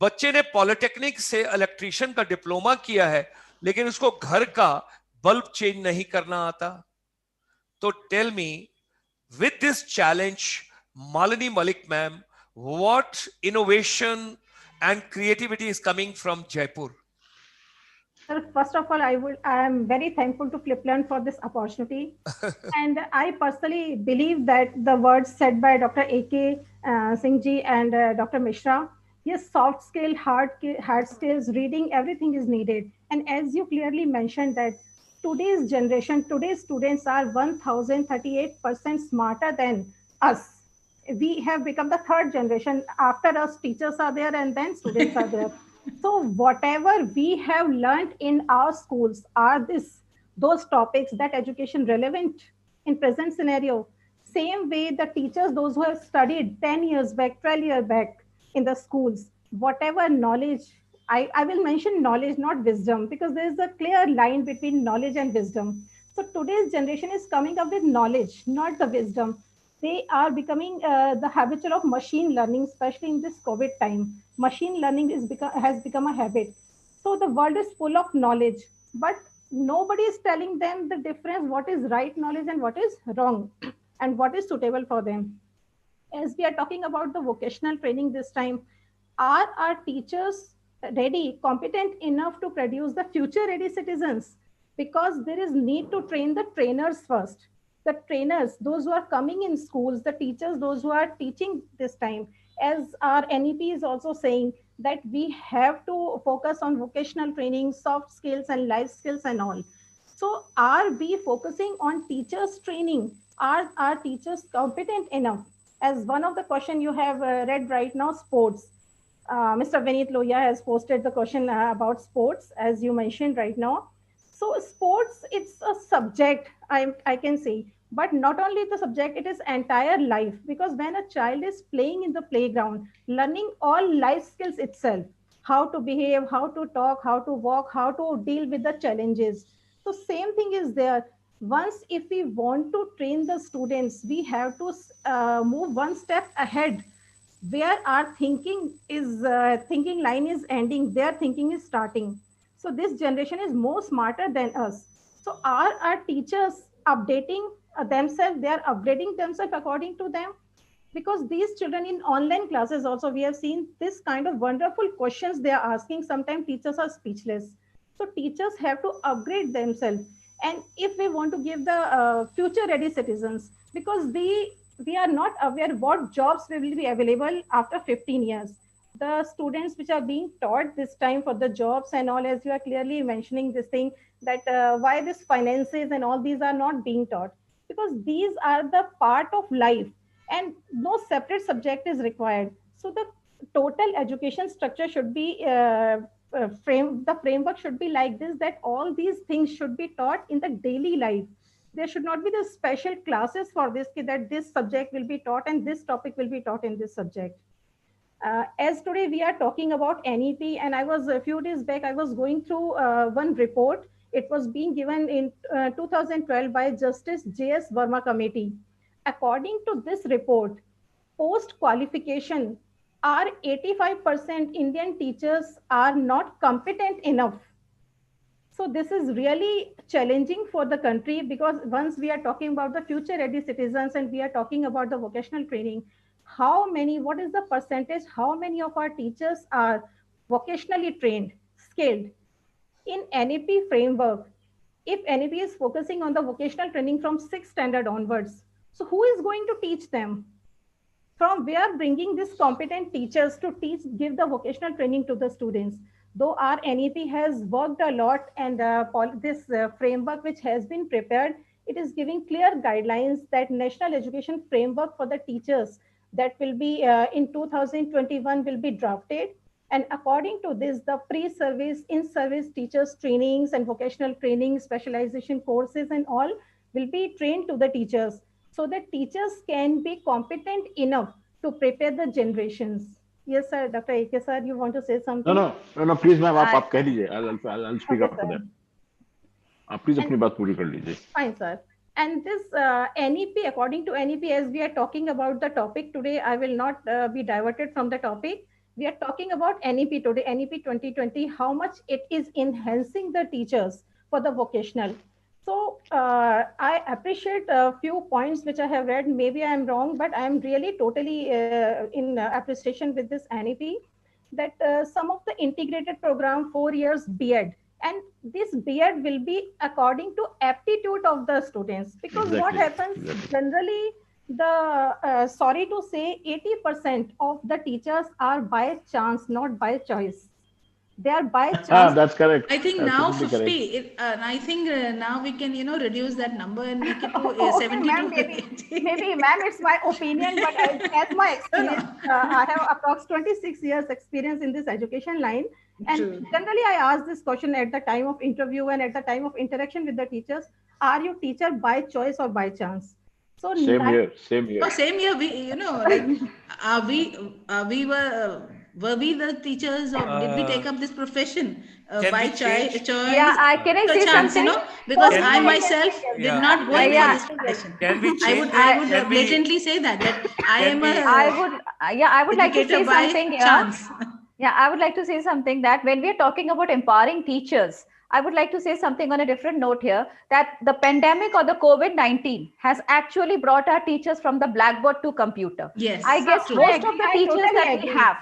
बच्चे ने पॉलिटेक्निक से इलेक्ट्रीशियन का डिप्लोमा किया है लेकिन उसको घर का बल्ब चेंज नहीं करना आता. तो tell me, with this challenge, Malini Malik ma'am, what innovation and creativity is coming from Jaipur? Sir, first of all, I am very thankful to Fliplearn for this opportunity. And I personally believe that the words said by Dr. A.K. Singh ji and Dr. Mishra, yes, soft skill, hard skills, reading, everything is needed. And as you clearly mentioned that today's generation, today's students are 1038% smarter than us. We have become the third generation. After us, teachers are there and then students are there. So whatever we have learned in our schools are those topics that education relevant in present scenario. Same way the teachers, those who have studied 10 years back, 12 years back in the schools, whatever knowledge, I will mention knowledge, not wisdom, because there is a clear line between knowledge and wisdom. So today's generation is coming up with knowledge, not the wisdom. They are becoming the habitual of machine learning, especially in this COVID time. Machine learning has become a habit. So the world is full of knowledge, but nobody is telling them the difference, what is right knowledge and what is wrong, and what is suitable for them. As we are talking about the vocational training this time, are our teachers ready, competent enough to produce the future ready citizens? Because there is need to train the trainers first. The trainers, those who are coming in schools, the teachers, those who are teaching this time, as our NEP is also saying that we have to focus on vocational training, soft skills and life skills and all. So are we focusing on teachers training? Are our teachers competent enough? As one of the question you have read right now, sports. Mr. Vineet Loya has posted the question about sports, as you mentioned right now. So sports, it's a subject, I can say, but not only the subject, it is entire life. Because when a child is playing in the playground, learning all life skills itself, how to behave, how to talk, how to walk, how to deal with the challenges. So same thing is there. Once if we want to train the students, we have to move one step ahead, where our thinking line is ending, their thinking is starting. So this generation is more smarter than us. So are our teachers updating themselves? They are upgrading themselves according to them. Because these children in online classes also, we have seen this kind of wonderful questions they are asking. Sometimes teachers are speechless. So teachers have to upgrade themselves. And if we want to give the future ready citizens, because we are not aware what jobs will be available after 15 years. The students which are being taught this time for the jobs and all, as you are clearly mentioning this thing, that why this finances and all these are not being taught. because these are the part of life and no separate subject is required. So the total education structure should be the framework should be like this, that all these things should be taught in the daily life. There should not be the special classes for this, that this subject will be taught and this topic will be taught in this subject. As today we are talking about NEP, and I was a few days back, I was going through one report. It was being given in 2012 by Justice J.S. Verma Committee. According to this report, post qualification, our 85% Indian teachers are not competent enough. So this is really challenging for the country, because once we are talking about the future ready citizens and we are talking about the vocational training, what is the percentage, how many of our teachers are vocationally trained, skilled? In NEP framework, if NEP is focusing on the vocational training from 6th standard onwards, so who is going to teach them? From where bringing these competent teachers to give the vocational training to the students? Though our NEP has worked a lot, and this framework which has been prepared, it is giving clear guidelines that national education framework for the teachers that will be in 2021 will be drafted. And according to this, the pre-service, in-service teachers trainings and vocational training, specialization courses and all will be trained to the teachers, so that teachers can be competent enough to prepare the generations. Yes, sir. Dr. AK, sir, you want to say something? No, please ma'am, आप कह लीजिए. I'll speak Okay, up for sir. that. आप please अपनी बात पूरी कर लीजिए. Fine, sir. And this NEP, according to NEP, as we are talking about the topic today, I will not be diverted from the topic. We are talking about NEP today, NEP 2020, how much it is enhancing the teachers for the vocational. So I appreciate a few points which I have read. Maybe I am wrong, but I am really totally in appreciation with this NEP, that some of the integrated program, 4 years B.Ed, and this B.Ed will be according to aptitude of the students. Because what happens generally, the sorry to say, 80% of the teachers are by chance, not by choice. They are by chance. That's correct. I think now Absolutely 50. correct. I think now we can, reduce that number and make it to Okay, 70 ma'am, to maybe, 80. ma'am, it's my opinion, but as my experience, I have approx 26 years experience in this education line. And True. generally, I ask this question at the time of interview and at the time of interaction with the teachers: are you teacher by choice or by chance? So Same here. Oh, same here. We, like, we were we the teachers, or did we take up this profession Can by we change? choice? Yeah, can I To say chance, something? because Can I we- myself Yeah. did not go in Yeah. for this profession. Can we I change? would Can we- blatantly say that I Can am we- I would like to educator say by something here. chance. Yeah, I would like to say something, that when we are talking about empowering teachers, I would like to say something on a different note here, that the pandemic or the COVID-19 has actually brought our teachers from the blackboard to computer. Yes, I guess true. most of the I teachers totally that we agree. have,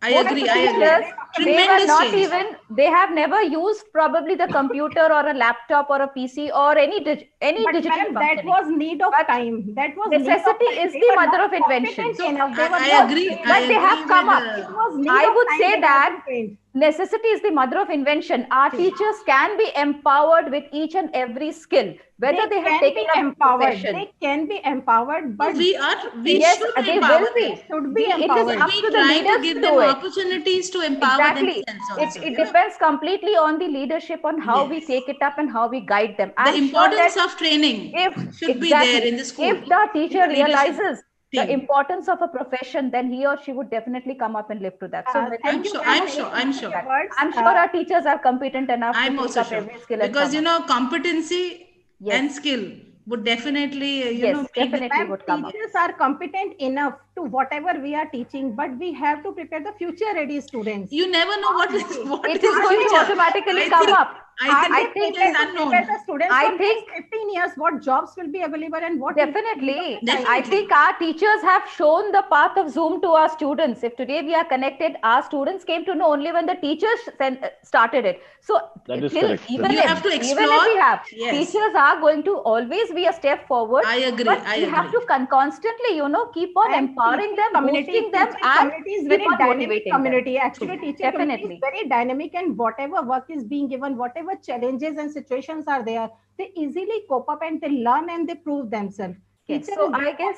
I most of agree. the I teachers, agree. they were Tremendous not change. even, they have never used probably the computer or a laptop or a PC or any But digital ma'am, that functioning. was need of But time. That was necessity need of time. is They the were mother not of invention. competent So enough. They were I not agree. trained. But they have agree come with, up. It was need I of would time say they have that been trained. necessity is the mother of invention. Our teachers can be empowered with each and every skill, whether they have can taken be up the empowered. profession. They can be empowered, but we Yes, should they empower will be. them. should be It is empowered. up We to the try to leaders give to them do it. opportunities to empower Exactly. themselves also. It depends completely on the leadership, on how we Yes. take it up and how we guide them. The I'm sure importance that of training if should be there in the school. if the teacher in the leadership realizes team. the importance of a profession, then he or she would definitely come up and live to that. So Thank I'm you, sure. ma'am, I'm for sure. your I'm sure. words. I'm sure our teachers are competent enough I'm to take also up sure, every skill and because come up. competency Yes. and skill would definitely Yes, make definitely Ma'am, would come up. teachers are competent enough to whatever we are teaching, but we have to prepare the future ready students. You never know what is It is going to future. automatically I come think- up. I think think it Prepare is to unknown. prepare the students I for think- next 15 years, what jobs will be available and what will be Definitely. Definitely. I think our teachers have shown the path of Zoom to our students. If today we are connected, our students came to know only when the teachers started it. So That is till correct. even You if, have to even if explore. we have, Yes. teachers are going to always be a step forward. I agree. But I we have agree. to constantly, keep on And empowering teaching them, boosting them, teaching and community is keep very on dynamic motivating community. them. Actually, teaching community Definitely. is very dynamic, and whatever work is being given, whatever whatever challenges and situations are there, they easily cope up and they learn and they prove themselves. Yes, Teacher so is I guess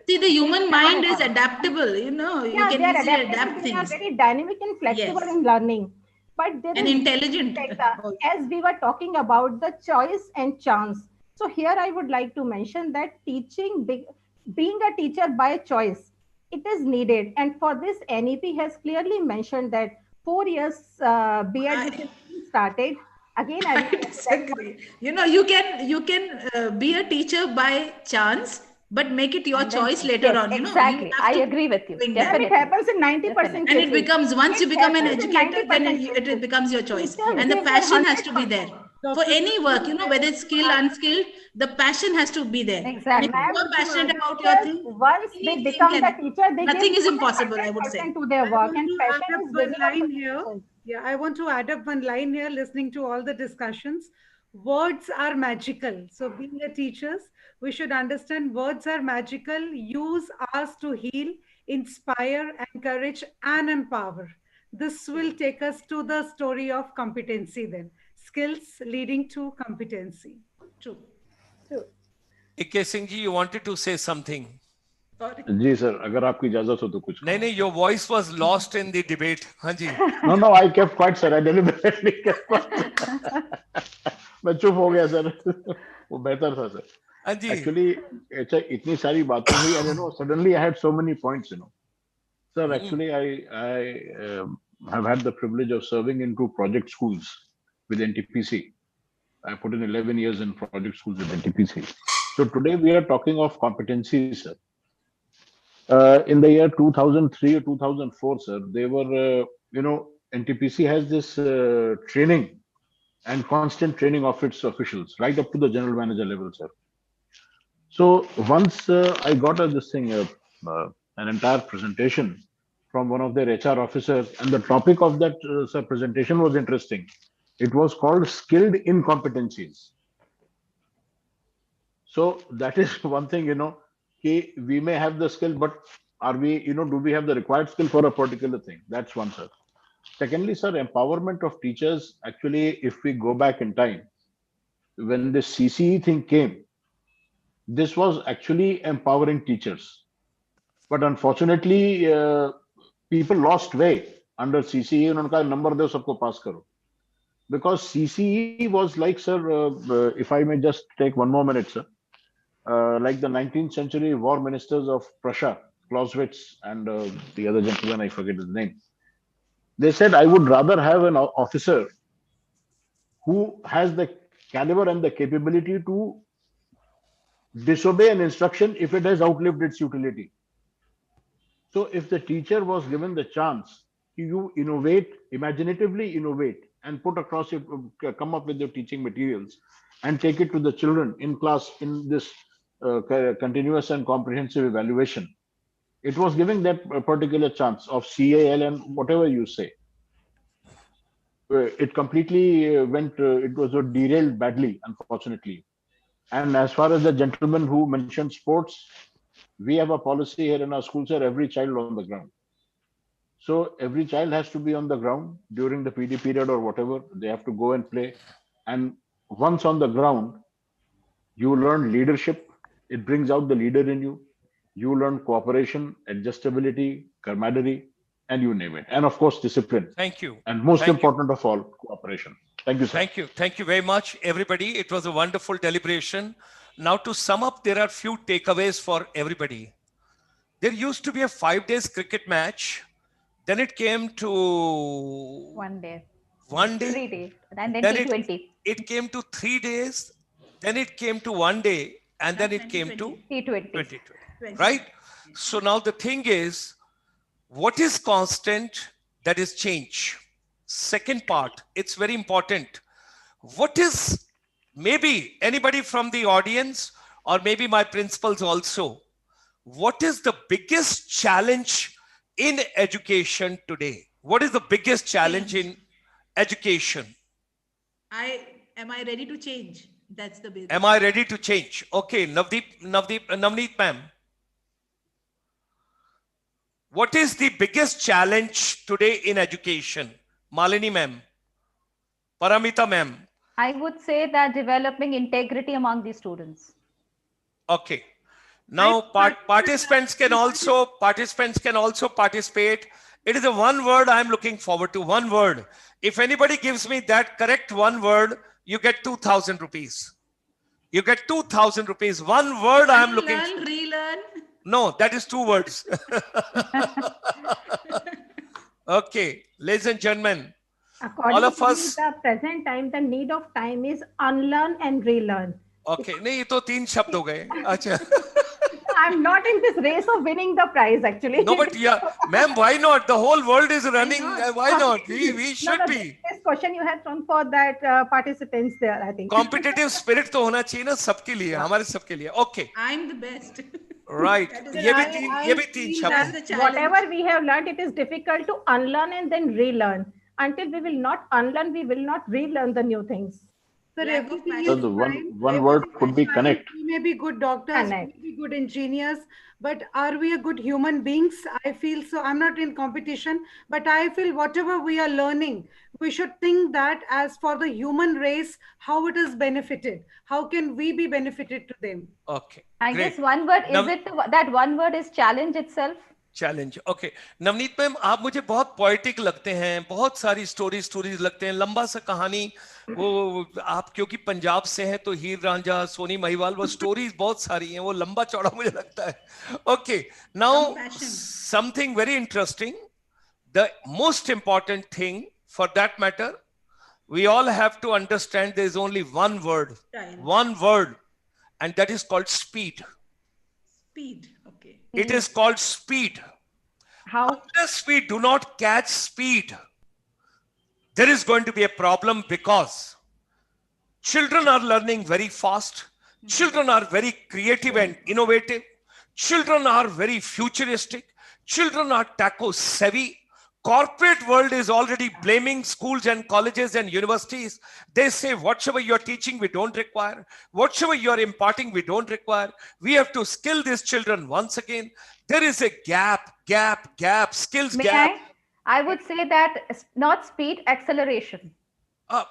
See, the human mind is Definitely. adaptable, you know, you Yeah, can they are easily adaptable. adapt They are things. very dynamic and flexible Yes. in learning. But there And is, intelligent. like as we were talking about the choice and chance. So here I would like to mention that being a teacher by choice, it is needed. And for this, NEP has clearly mentioned that 4 years B.Ed which is being started. Again, I will I say that disagree. You know, you can be a teacher by chance, but make it your and then choice later yes, on. You know, you exactly. have I to agree with you. doing that. and it Definitely. happens in 90% And it cases. becomes, once you It become an happens in educator, then 90% it cases. becomes your choice. Teachers And the give their passion has to be 100%. there. For Dr. any work, you know, whether it's skilled, unskilled, the passion has to be there. And if Exactly. you are Ma'am, passionate about your teachers, thing, once they anything become the can, teacher, they give nothing is more impossible, than I would say. 100% to their I work, want and to passion add up is one visible for line the here. teachers. Yeah, I want to add up one line here, listening to all the discussions. Words are magical. So, being a teachers, we should understand words are magical. Use ours to heal, inspire, encourage, and empower. This will take us to the story of competency then. Skills leading to competency. True. True. AK Singh ji, you wanted to say something. Sorry. जी sir, अगर आपकी इजाजत हो तो कुछ नहीं नहीं, your voice was lost in the debate. हाँ जी. No, I kept quiet, sir. I deliberately kept quiet. मैं चुप हो गया सर. वो बेहतर था सर. हाँ जी. Actually, अच्छा इतनी सारी बातें हुई, and suddenly I had so many points. Sir, actually, I have had the privilege of serving in 2 project schools with NTPC. I put in 11 years in project schools with NTPC. So today we are talking of competencies, sir. In the year 2003 or 2004, sir, they were, NTPC has this training and constant training of its officials, right up to the general manager level, sir. So once I got this thing, an entire presentation from one of their HR officers, and the topic of that sir, presentation was interesting. It was called skilled incompetencies. So that is one thing, we may have the skill, but are we, do we have the required skill for a particular thing? That's one, sir. Secondly, sir, empowerment of teachers. Actually, if we go back in time, when the CCE thing came, this was actually empowering teachers. But unfortunately, people lost way under CCE. उन्होंने कहा number दो सबको pass करो. Because CCE was like, sir, if I may just take one more minute, sir. Like the 19th century war ministers of Prussia, Clausewitz and the other gentleman, I forget his name. They said, I would rather have an officer who has the caliber and the capability to disobey an instruction if it has outlived its utility. So if the teacher was given the chance, you innovate, imaginatively innovate, and put across your, come up with your teaching materials and take it to the children in class in this continuous and comprehensive evaluation. It was giving that particular chance of CAL and whatever you say. It completely it was derailed badly, unfortunately. And as far as the gentleman who mentioned sports, we have a policy here in our schools, sir, every child on the ground. So every child has to be on the ground during the PD period or whatever. They have to go and play. And once on the ground, you learn leadership. It brings out the leader in you. You learn cooperation, adjustability, camaraderie, and you name it. And of course, discipline. Thank you. And most Thank you. important of all, cooperation. Thank you, sir. Thank you. Thank you very much, everybody. It was a wonderful deliberation. Now, to sum up, there are few takeaways for everybody. There used to be a 5 days cricket match. Then it came to 1 day. 1 day. 3 days. And then Then T20. it came to 3 days. Then it came to 1 day. And then it came to T20. 2020. Right? So now the thing is, what is constant? That is change. Second part, it's very important. What is, maybe anybody from the audience or maybe my principals also, what is the biggest challenge in education today? What is the biggest challenge in education? Am I ready to change? That's the big. Am I ready to change? Okay, Navneet ma'am. What is the biggest challenge today in education? Malini ma'am, Paramita ma'am, I would say that developing integrity among the students. Okay. Now participants can also participate. It is a one word I'm looking forward to. One word. If anybody gives me that correct one word, you get 2,000 rupees. You get 2,000 rupees. One word I'm looking for. Unlearn, relearn. No, that is 2 words. Okay, ladies and gentlemen, all According of to me, us. the present time, the need of time is unlearn and relearn. Okay, नहीं ये तो 3 शब्द हो गए. अच्छा. I'm not in this race of winning the prize, actually. No, but yeah, ma'am, why not? The whole world is running. Why not? We should No, be. this question you had thrown for that participants there, I think. Competitive spirit तो होना चाहिए ना सबके लिए, हमारे सबके लिए. Okay, I'm the best. right. That is ये भी तीन That's शब्द. the challenge. Whatever we have learned, it is difficult to unlearn and then relearn. Until we will not unlearn, we will not relearn the new things. Sir, Lack of everything passion. So is the fine. one word Everything could is be fine. connect. We may be good doctors, Connect. we may be good engineers, but are we a good human beings? I feel so. I'm not in competition, but I feel whatever we are learning, we should think that as for the human race, how it is benefited. How can we be benefited to them? Okay, I great. guess one word, is Nav- it that one word is challenge itself? Challenge. Okay, Navneet ma'am, आप मुझे बहुत poetic लगते हैं, बहुत सारी stories लगते हैं, लंबा सा कहानी. वो आप क्योंकि पंजाब से हैं तो हीर रांझा, सोनी महिवाल, वो स्टोरीज बहुत सारी हैं, वो लंबा चौड़ा मुझे लगता है. Okay, now Compassion. Something very interesting. The most important thing for that matter, we all have to understand there is only one word, and that is called speed. Speed. Okay. It is called speed. How? Unless we do not catch speed, there is going to be a problem, because children are learning very fast. Children are very creative and innovative. Children are very futuristic. Children are taco savvy. Corporate world is already blaming schools and colleges and universities. They say, whatever you're teaching, we don't require. Whatever you're imparting, we don't require. We have to skill these children once again. There is a gap, skills May gap. I would say that not speed, acceleration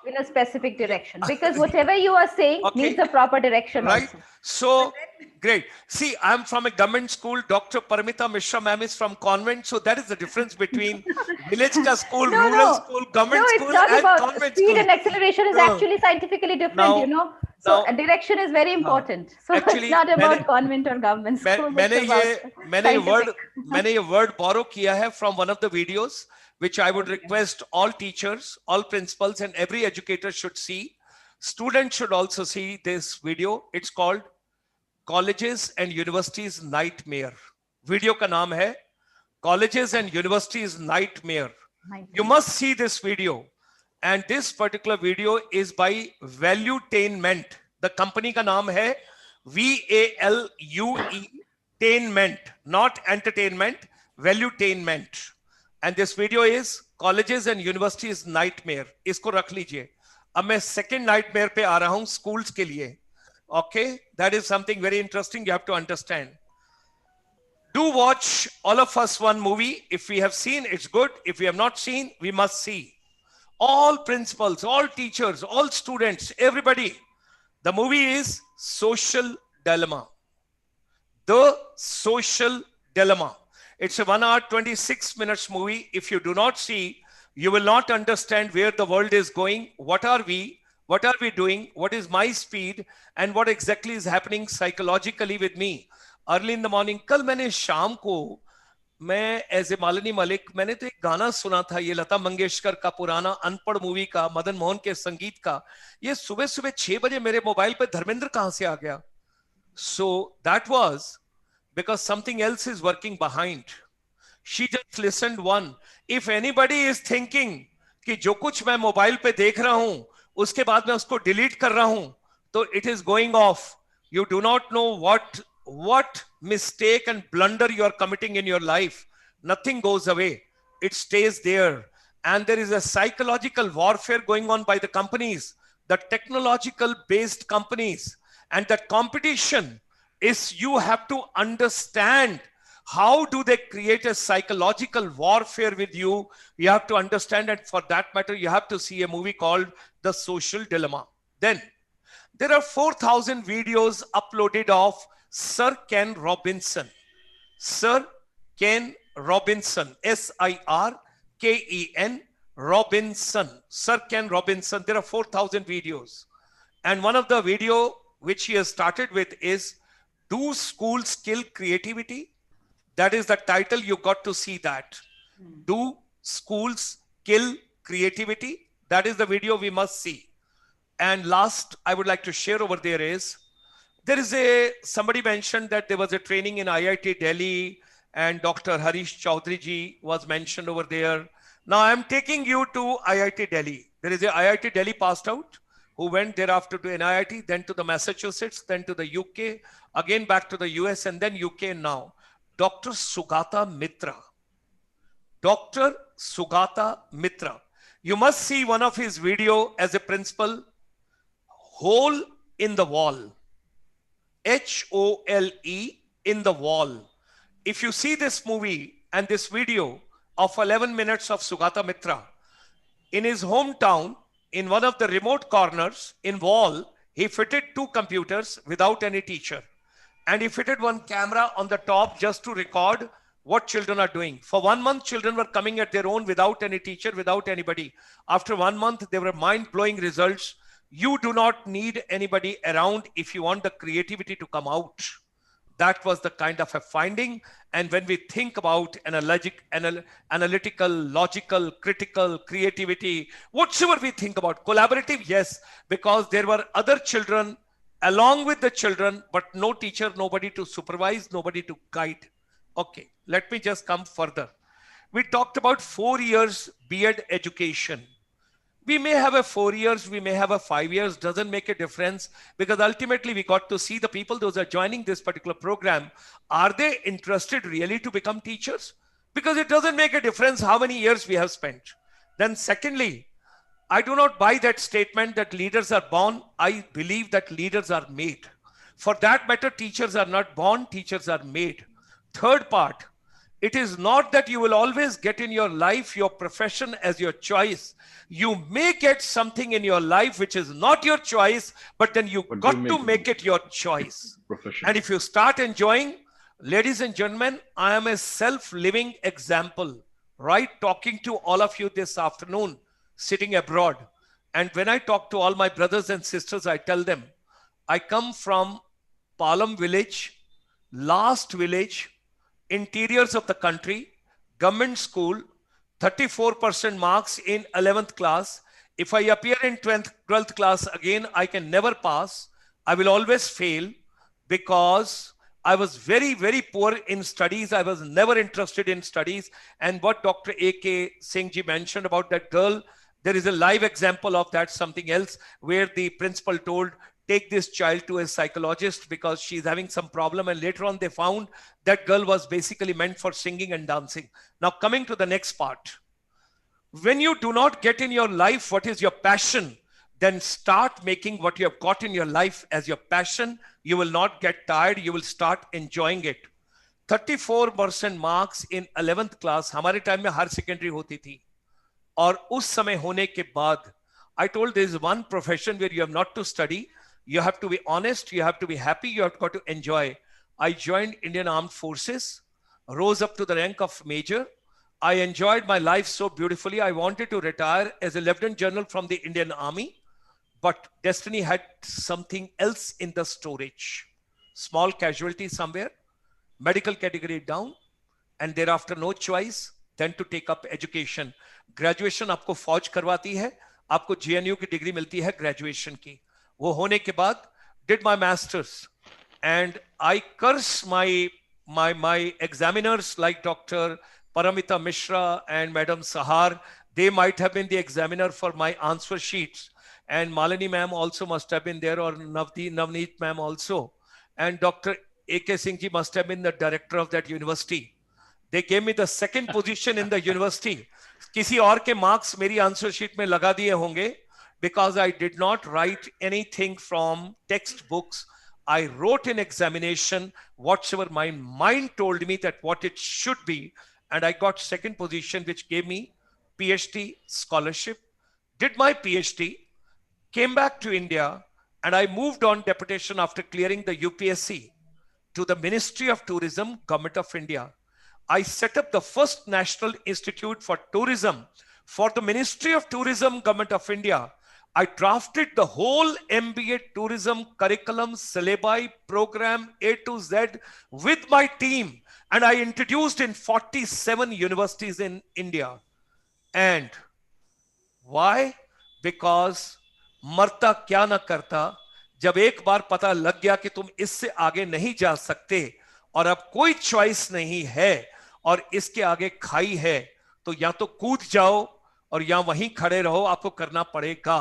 in a specific direction, because whatever you are saying needs a proper direction. Right. Also. So great. See, I'm from a government school. Dr. Paramita Mishra ma'am is from convent. So that is the difference between village ka school, rural school, government it's school, not and about convent speed school. and acceleration is actually scientifically different, Now- So now- direction is very important. So Actually, it's not about मैंने- convent or government school. मैंने scientific. ये word borrow किया है from one of the videos, which I would request all teachers, all principals, and every educator should see. Students should also see this video. It's called Colleges and Universities Nightmare. Video का नाम है Colleges and Universities Nightmare. You must see this video. And this particular video is by Valuetainment. The company का नाम है VALUE, not entertainment, Valuetainment. And this video is Colleges and Universities Nightmare. इसको रख लीजिए. अब मैं second nightmare पे आ रहा हूं schools के लिए. Okay, that is something very interesting you have to understand. Do watch all of us one movie. If we have seen, it's good. If we have not seen, we must see. All principals, all teachers, all students, everybody. The movie is Social Dilemma. The Social Dilemma. It's a 1 hour, 26 minutes movie. If you do not see, you will not understand where the world is going. What are we? What are we doing? What is my speed? And what exactly is happening psychologically with me? Early in the morning, कल मैंने शाम को, मैं as a Malini Malik, मैंने तो एक गाना सुना था, ये लता मंगेशकर का पुराना अनपढ़ मूवी का, मदन मोहन के संगीत का. ये सुबह सुबह 6 बजे मेरे मोबाइल पे धर्मेंद्र कहां से आ गया? So that was because something else is working behind. She just listened one. If anybody is thinking कि जो कुछ मैं मोबाइल पे देख रहा हूं उसके बाद मैं उसको डिलीट कर रहा हूं, तो it is going off. You do not know what mistake and blunder you are committing in your life. Nothing goes away. It stays there. And there is a psychological warfare going on by the companies, the technological based companies. And that competition is, you have to understand how do they create a psychological warfare with you. You have to understand, and for that matter, you have to see a movie called The Social Dilemma. Then there are 4,000 videos uploaded of Sir Ken Robinson. Sir Ken Robinson, Sirken Robinson, Sir Ken Robinson. There are 4,000 videos. And one of the video which he has started with is, Do Schools Kill Creativity? That is the title. You got to see that. Do schools kill creativity? That is the video we must see. And last, I would like to share over there is, somebody mentioned that there was a training in IIT Delhi and Dr. Harish Chaudhary ji was mentioned over there. Now I'm taking you to IIT Delhi. There is a IIT Delhi passed out who went thereafter to NIIT, then to the Massachusetts, then to the UK, again back to the US, and then UK now. Dr. Sugata Mitra. Dr. Sugata Mitra. You must see one of his video as a principal, Hole in the Wall. HOLE, in the wall. If you see this movie and this video of 11 minutes of Sugata Mitra, in his hometown, in one of the remote corners in wall, he fitted 2 computers without any teacher. And he fitted one camera on the top just to record what children are doing. For 1 month, children were coming at their own without any teacher, without anybody. After 1 month, there were mind-blowing results. You do not need anybody around if you want the creativity to come out. That was the kind of a finding. And when we think about analytical, logical, critical, creativity, whatsoever we think about, collaborative, yes, because there were other children along with the children, but no teacher, nobody to supervise, nobody to guide. Okay, let me just come further. We talked about 4 years B.Ed education. We may have a 4 years, we may have a 5 years, doesn't make a difference, because ultimately we got to see the people, those are joining this particular program, are they interested really to become teachers? Because it doesn't make a difference how many years we have spent. Then secondly, I do not buy that statement that leaders are born. I believe that leaders are made. For that matter, teachers are not born, teachers are made. Third part, it is not that you will always get in your life your profession as your choice. You may get something in your life which is not your choice, but then you got to make it your choice. Profession. And if you start enjoying, ladies and gentlemen, I am a self-living example, right? Talking to all of you this afternoon, sitting abroad. And when I talk to all my brothers and sisters, I tell them, I come from Palam village, last village, interiors of the country, government school, 34% marks in 11th class. If I appear in 12th class again, I can never pass. I will always fail because I was very, very poor in studies. I was never interested in studies. And what Dr. A.K. Singh ji mentioned about that girl, there is a live example of that, something else, where the principal told, take this child to a psychologist because she's having some problem. And later on, they found that girl was basically meant for singing and dancing. Now, coming to the next part. When you do not get in your life what is your passion, then start making what you have got in your life as your passion. You will not get tired. You will start enjoying it. 34% marks in 11th class. हमारे time में हर secondary होती थी. और उस समय होने के बाद, I told there is one profession where you have not to study. You have to be honest, you have to be happy, you have got to enjoy. I joined Indian Armed Forces, rose up to the rank of major. I enjoyed my life so beautifully. I wanted to retire as a lieutenant general from the Indian Army, but destiny had something else in the storage. Small casualty somewhere, medical category down, and thereafter no choice than to take up education. Graduation आपको फौज करवाती है, आपको JNU की degree मिलती है graduation की. वो होने के बाद did my masters, and I curse my examiners like Dr. Paramita Mishra and Madam Sahar. They might have been the examiner for my answer sheets, and Malini ma'am also must have been there, or Navneet ma'am also, and Dr. A.K. Singh ji must have been the director of that university. They gave me the second position in the university. किसी और के marks मेरी answer sheet में लगा दिए होंगे, because I did not write anything from textbooks. I wrote an examination, whatsoever my mind told me that what it should be. And I got second position, which gave me PhD scholarship. Did my PhD, came back to India, and I moved on deputation after clearing the UPSC to the Ministry of Tourism, Government of India. I set up the first National Institute for Tourism for the Ministry of Tourism, Government of India. I drafted the whole MBA tourism curriculum, syllabi, program A to Z with my team, and I introduced in 47 universities in India. And why? Because मरता क्या ना करता, जब एक बार पता लग गया कि तुम इससे आगे नहीं जा सकते और अब कोई चॉइस नहीं है और इसके आगे खाई है, तो या तो कूद जाओ और या वहीं खड़े रहो, आपको करना पड़ेगा।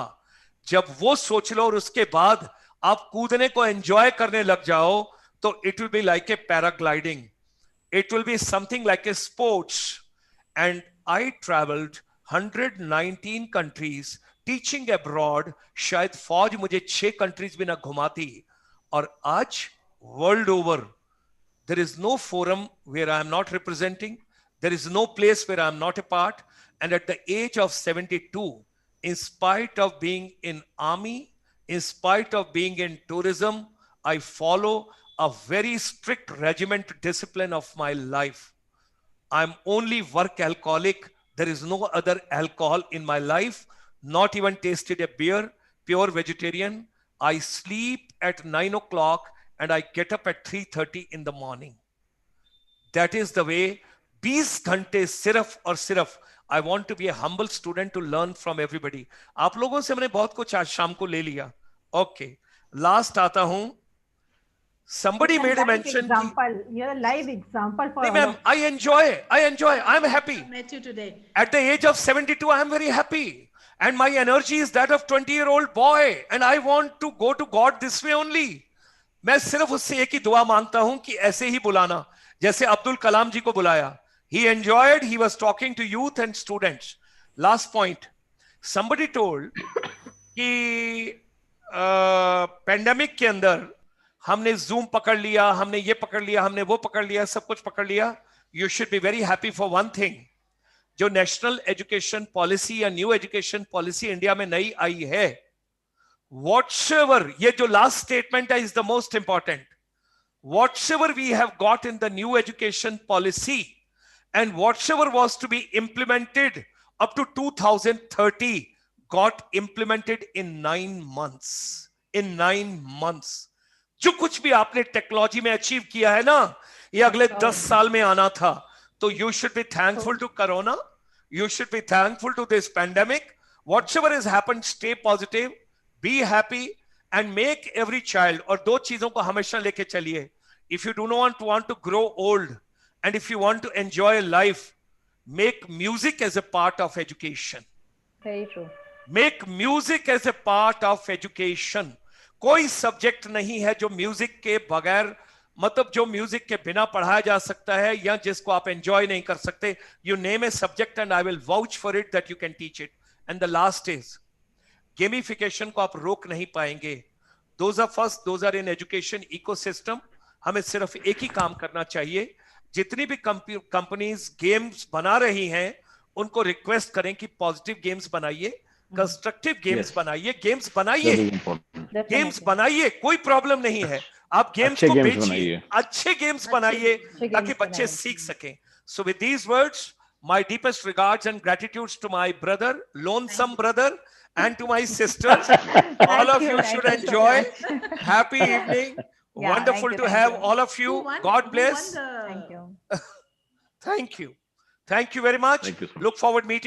जब वो सोच लो और उसके बाद आप कूदने को एंजॉय करने लग जाओ, तो it will be like a paragliding, it will be something like a sports. And I travelled 119 countries teaching abroad. शायद फौज मुझे 6 कंट्रीज भी ना घुमाती। और आज world over there is no forum where I am not representing, there is no place where I am not a part. And at the age of 72, in spite of being in army, in spite of being in tourism, I follow a very strict regiment discipline of my life. I'm only work alcoholic. There is no other alcohol in my life, not even tasted a beer, pure vegetarian. I sleep at 9 o'clock and I get up at 3:30 in the morning. That is the way. 20 घंटे सिर्फ और सिर्फ. I want to be a humble student to learn from everybody. आप लोगों से मैंने बहुत कुछ आज शाम को ले लिया. Okay. Last आता हूं. Somebody made a mention. You're a live example for. No, ma'am, I enjoy. I'm happy. I met you today. At the age of 72, I'm very happy. And my energy is that of 20-year-old boy. And I want to go to God this way only. मैं सिर्फ उससे एक ही दुआ मांगता हूं कि ऐसे ही बुलाना, जैसे अब्दुल कलाम जी को बुलाया. He enjoyed, he was talking to youth and students. Last point. Somebody told कि पेंडेमिक के अंदर हमने जूम पकड़ लिया, हमने ये पकड़ लिया, हमने वो पकड़ लिया, सब कुछ पकड़ लिया. You should be very happy for one thing. जो नेशनल एजुकेशन पॉलिसी या न्यू एजुकेशन पॉलिसी इंडिया में नई आई है, whatsoever, ये जो last statement है is the most important. Whatsoever we have got in the new education policy and whatsoever was to be implemented up to 2030 got implemented in 9 months. In 9 months. जो कुछ भी आपने टेक्नोलॉजी में achieve किया है ना, ये अगले 10 साल में आना था. तो you should be thankful to Corona. You should be thankful to this pandemic. Whatsoever has happened, stay positive. Be happy and make every child. और दो चीजों को हमेशा लेके चलिए. If you do not want to grow old and if you want to enjoy life, make music as a part of education. Very true. Make music as a part of education. कोई subject नहीं है जो music के बगैर, मतलब जो music के बिना पढ़ाया जा सकता है या जिसको आप एंजॉय नहीं कर सकते. You name a subject and I will vouch for it that you can teach it. And the last is gamification को आप रोक नहीं पाएंगे. Those of us, those are in education ecosystem. हमें सिर्फ एक ही काम करना चाहिए. जितनी भी कंपनीज गेम्स बना रही हैं, उनको रिक्वेस्ट करें कि पॉजिटिव गेम्स बनाइए, कंस्ट्रक्टिव गेम्स बनाइए, गेम्स बनाइए, गेम्स बनाइए, कोई प्रॉब्लम नहीं है. आप गेम्स को बेचिए, अच्छे गेम्स बनाइए ताकि बच्चे सीख सकें. So with these words, my deepest regards and gratitudes to my brother, lonesome brother, and to my sisters. All of you should enjoy. Happy evening. Yeah, Wonderful to have all of you. God bless. Thank you. Thank you. Thank you very much. Thank you so much. Look forward meeting.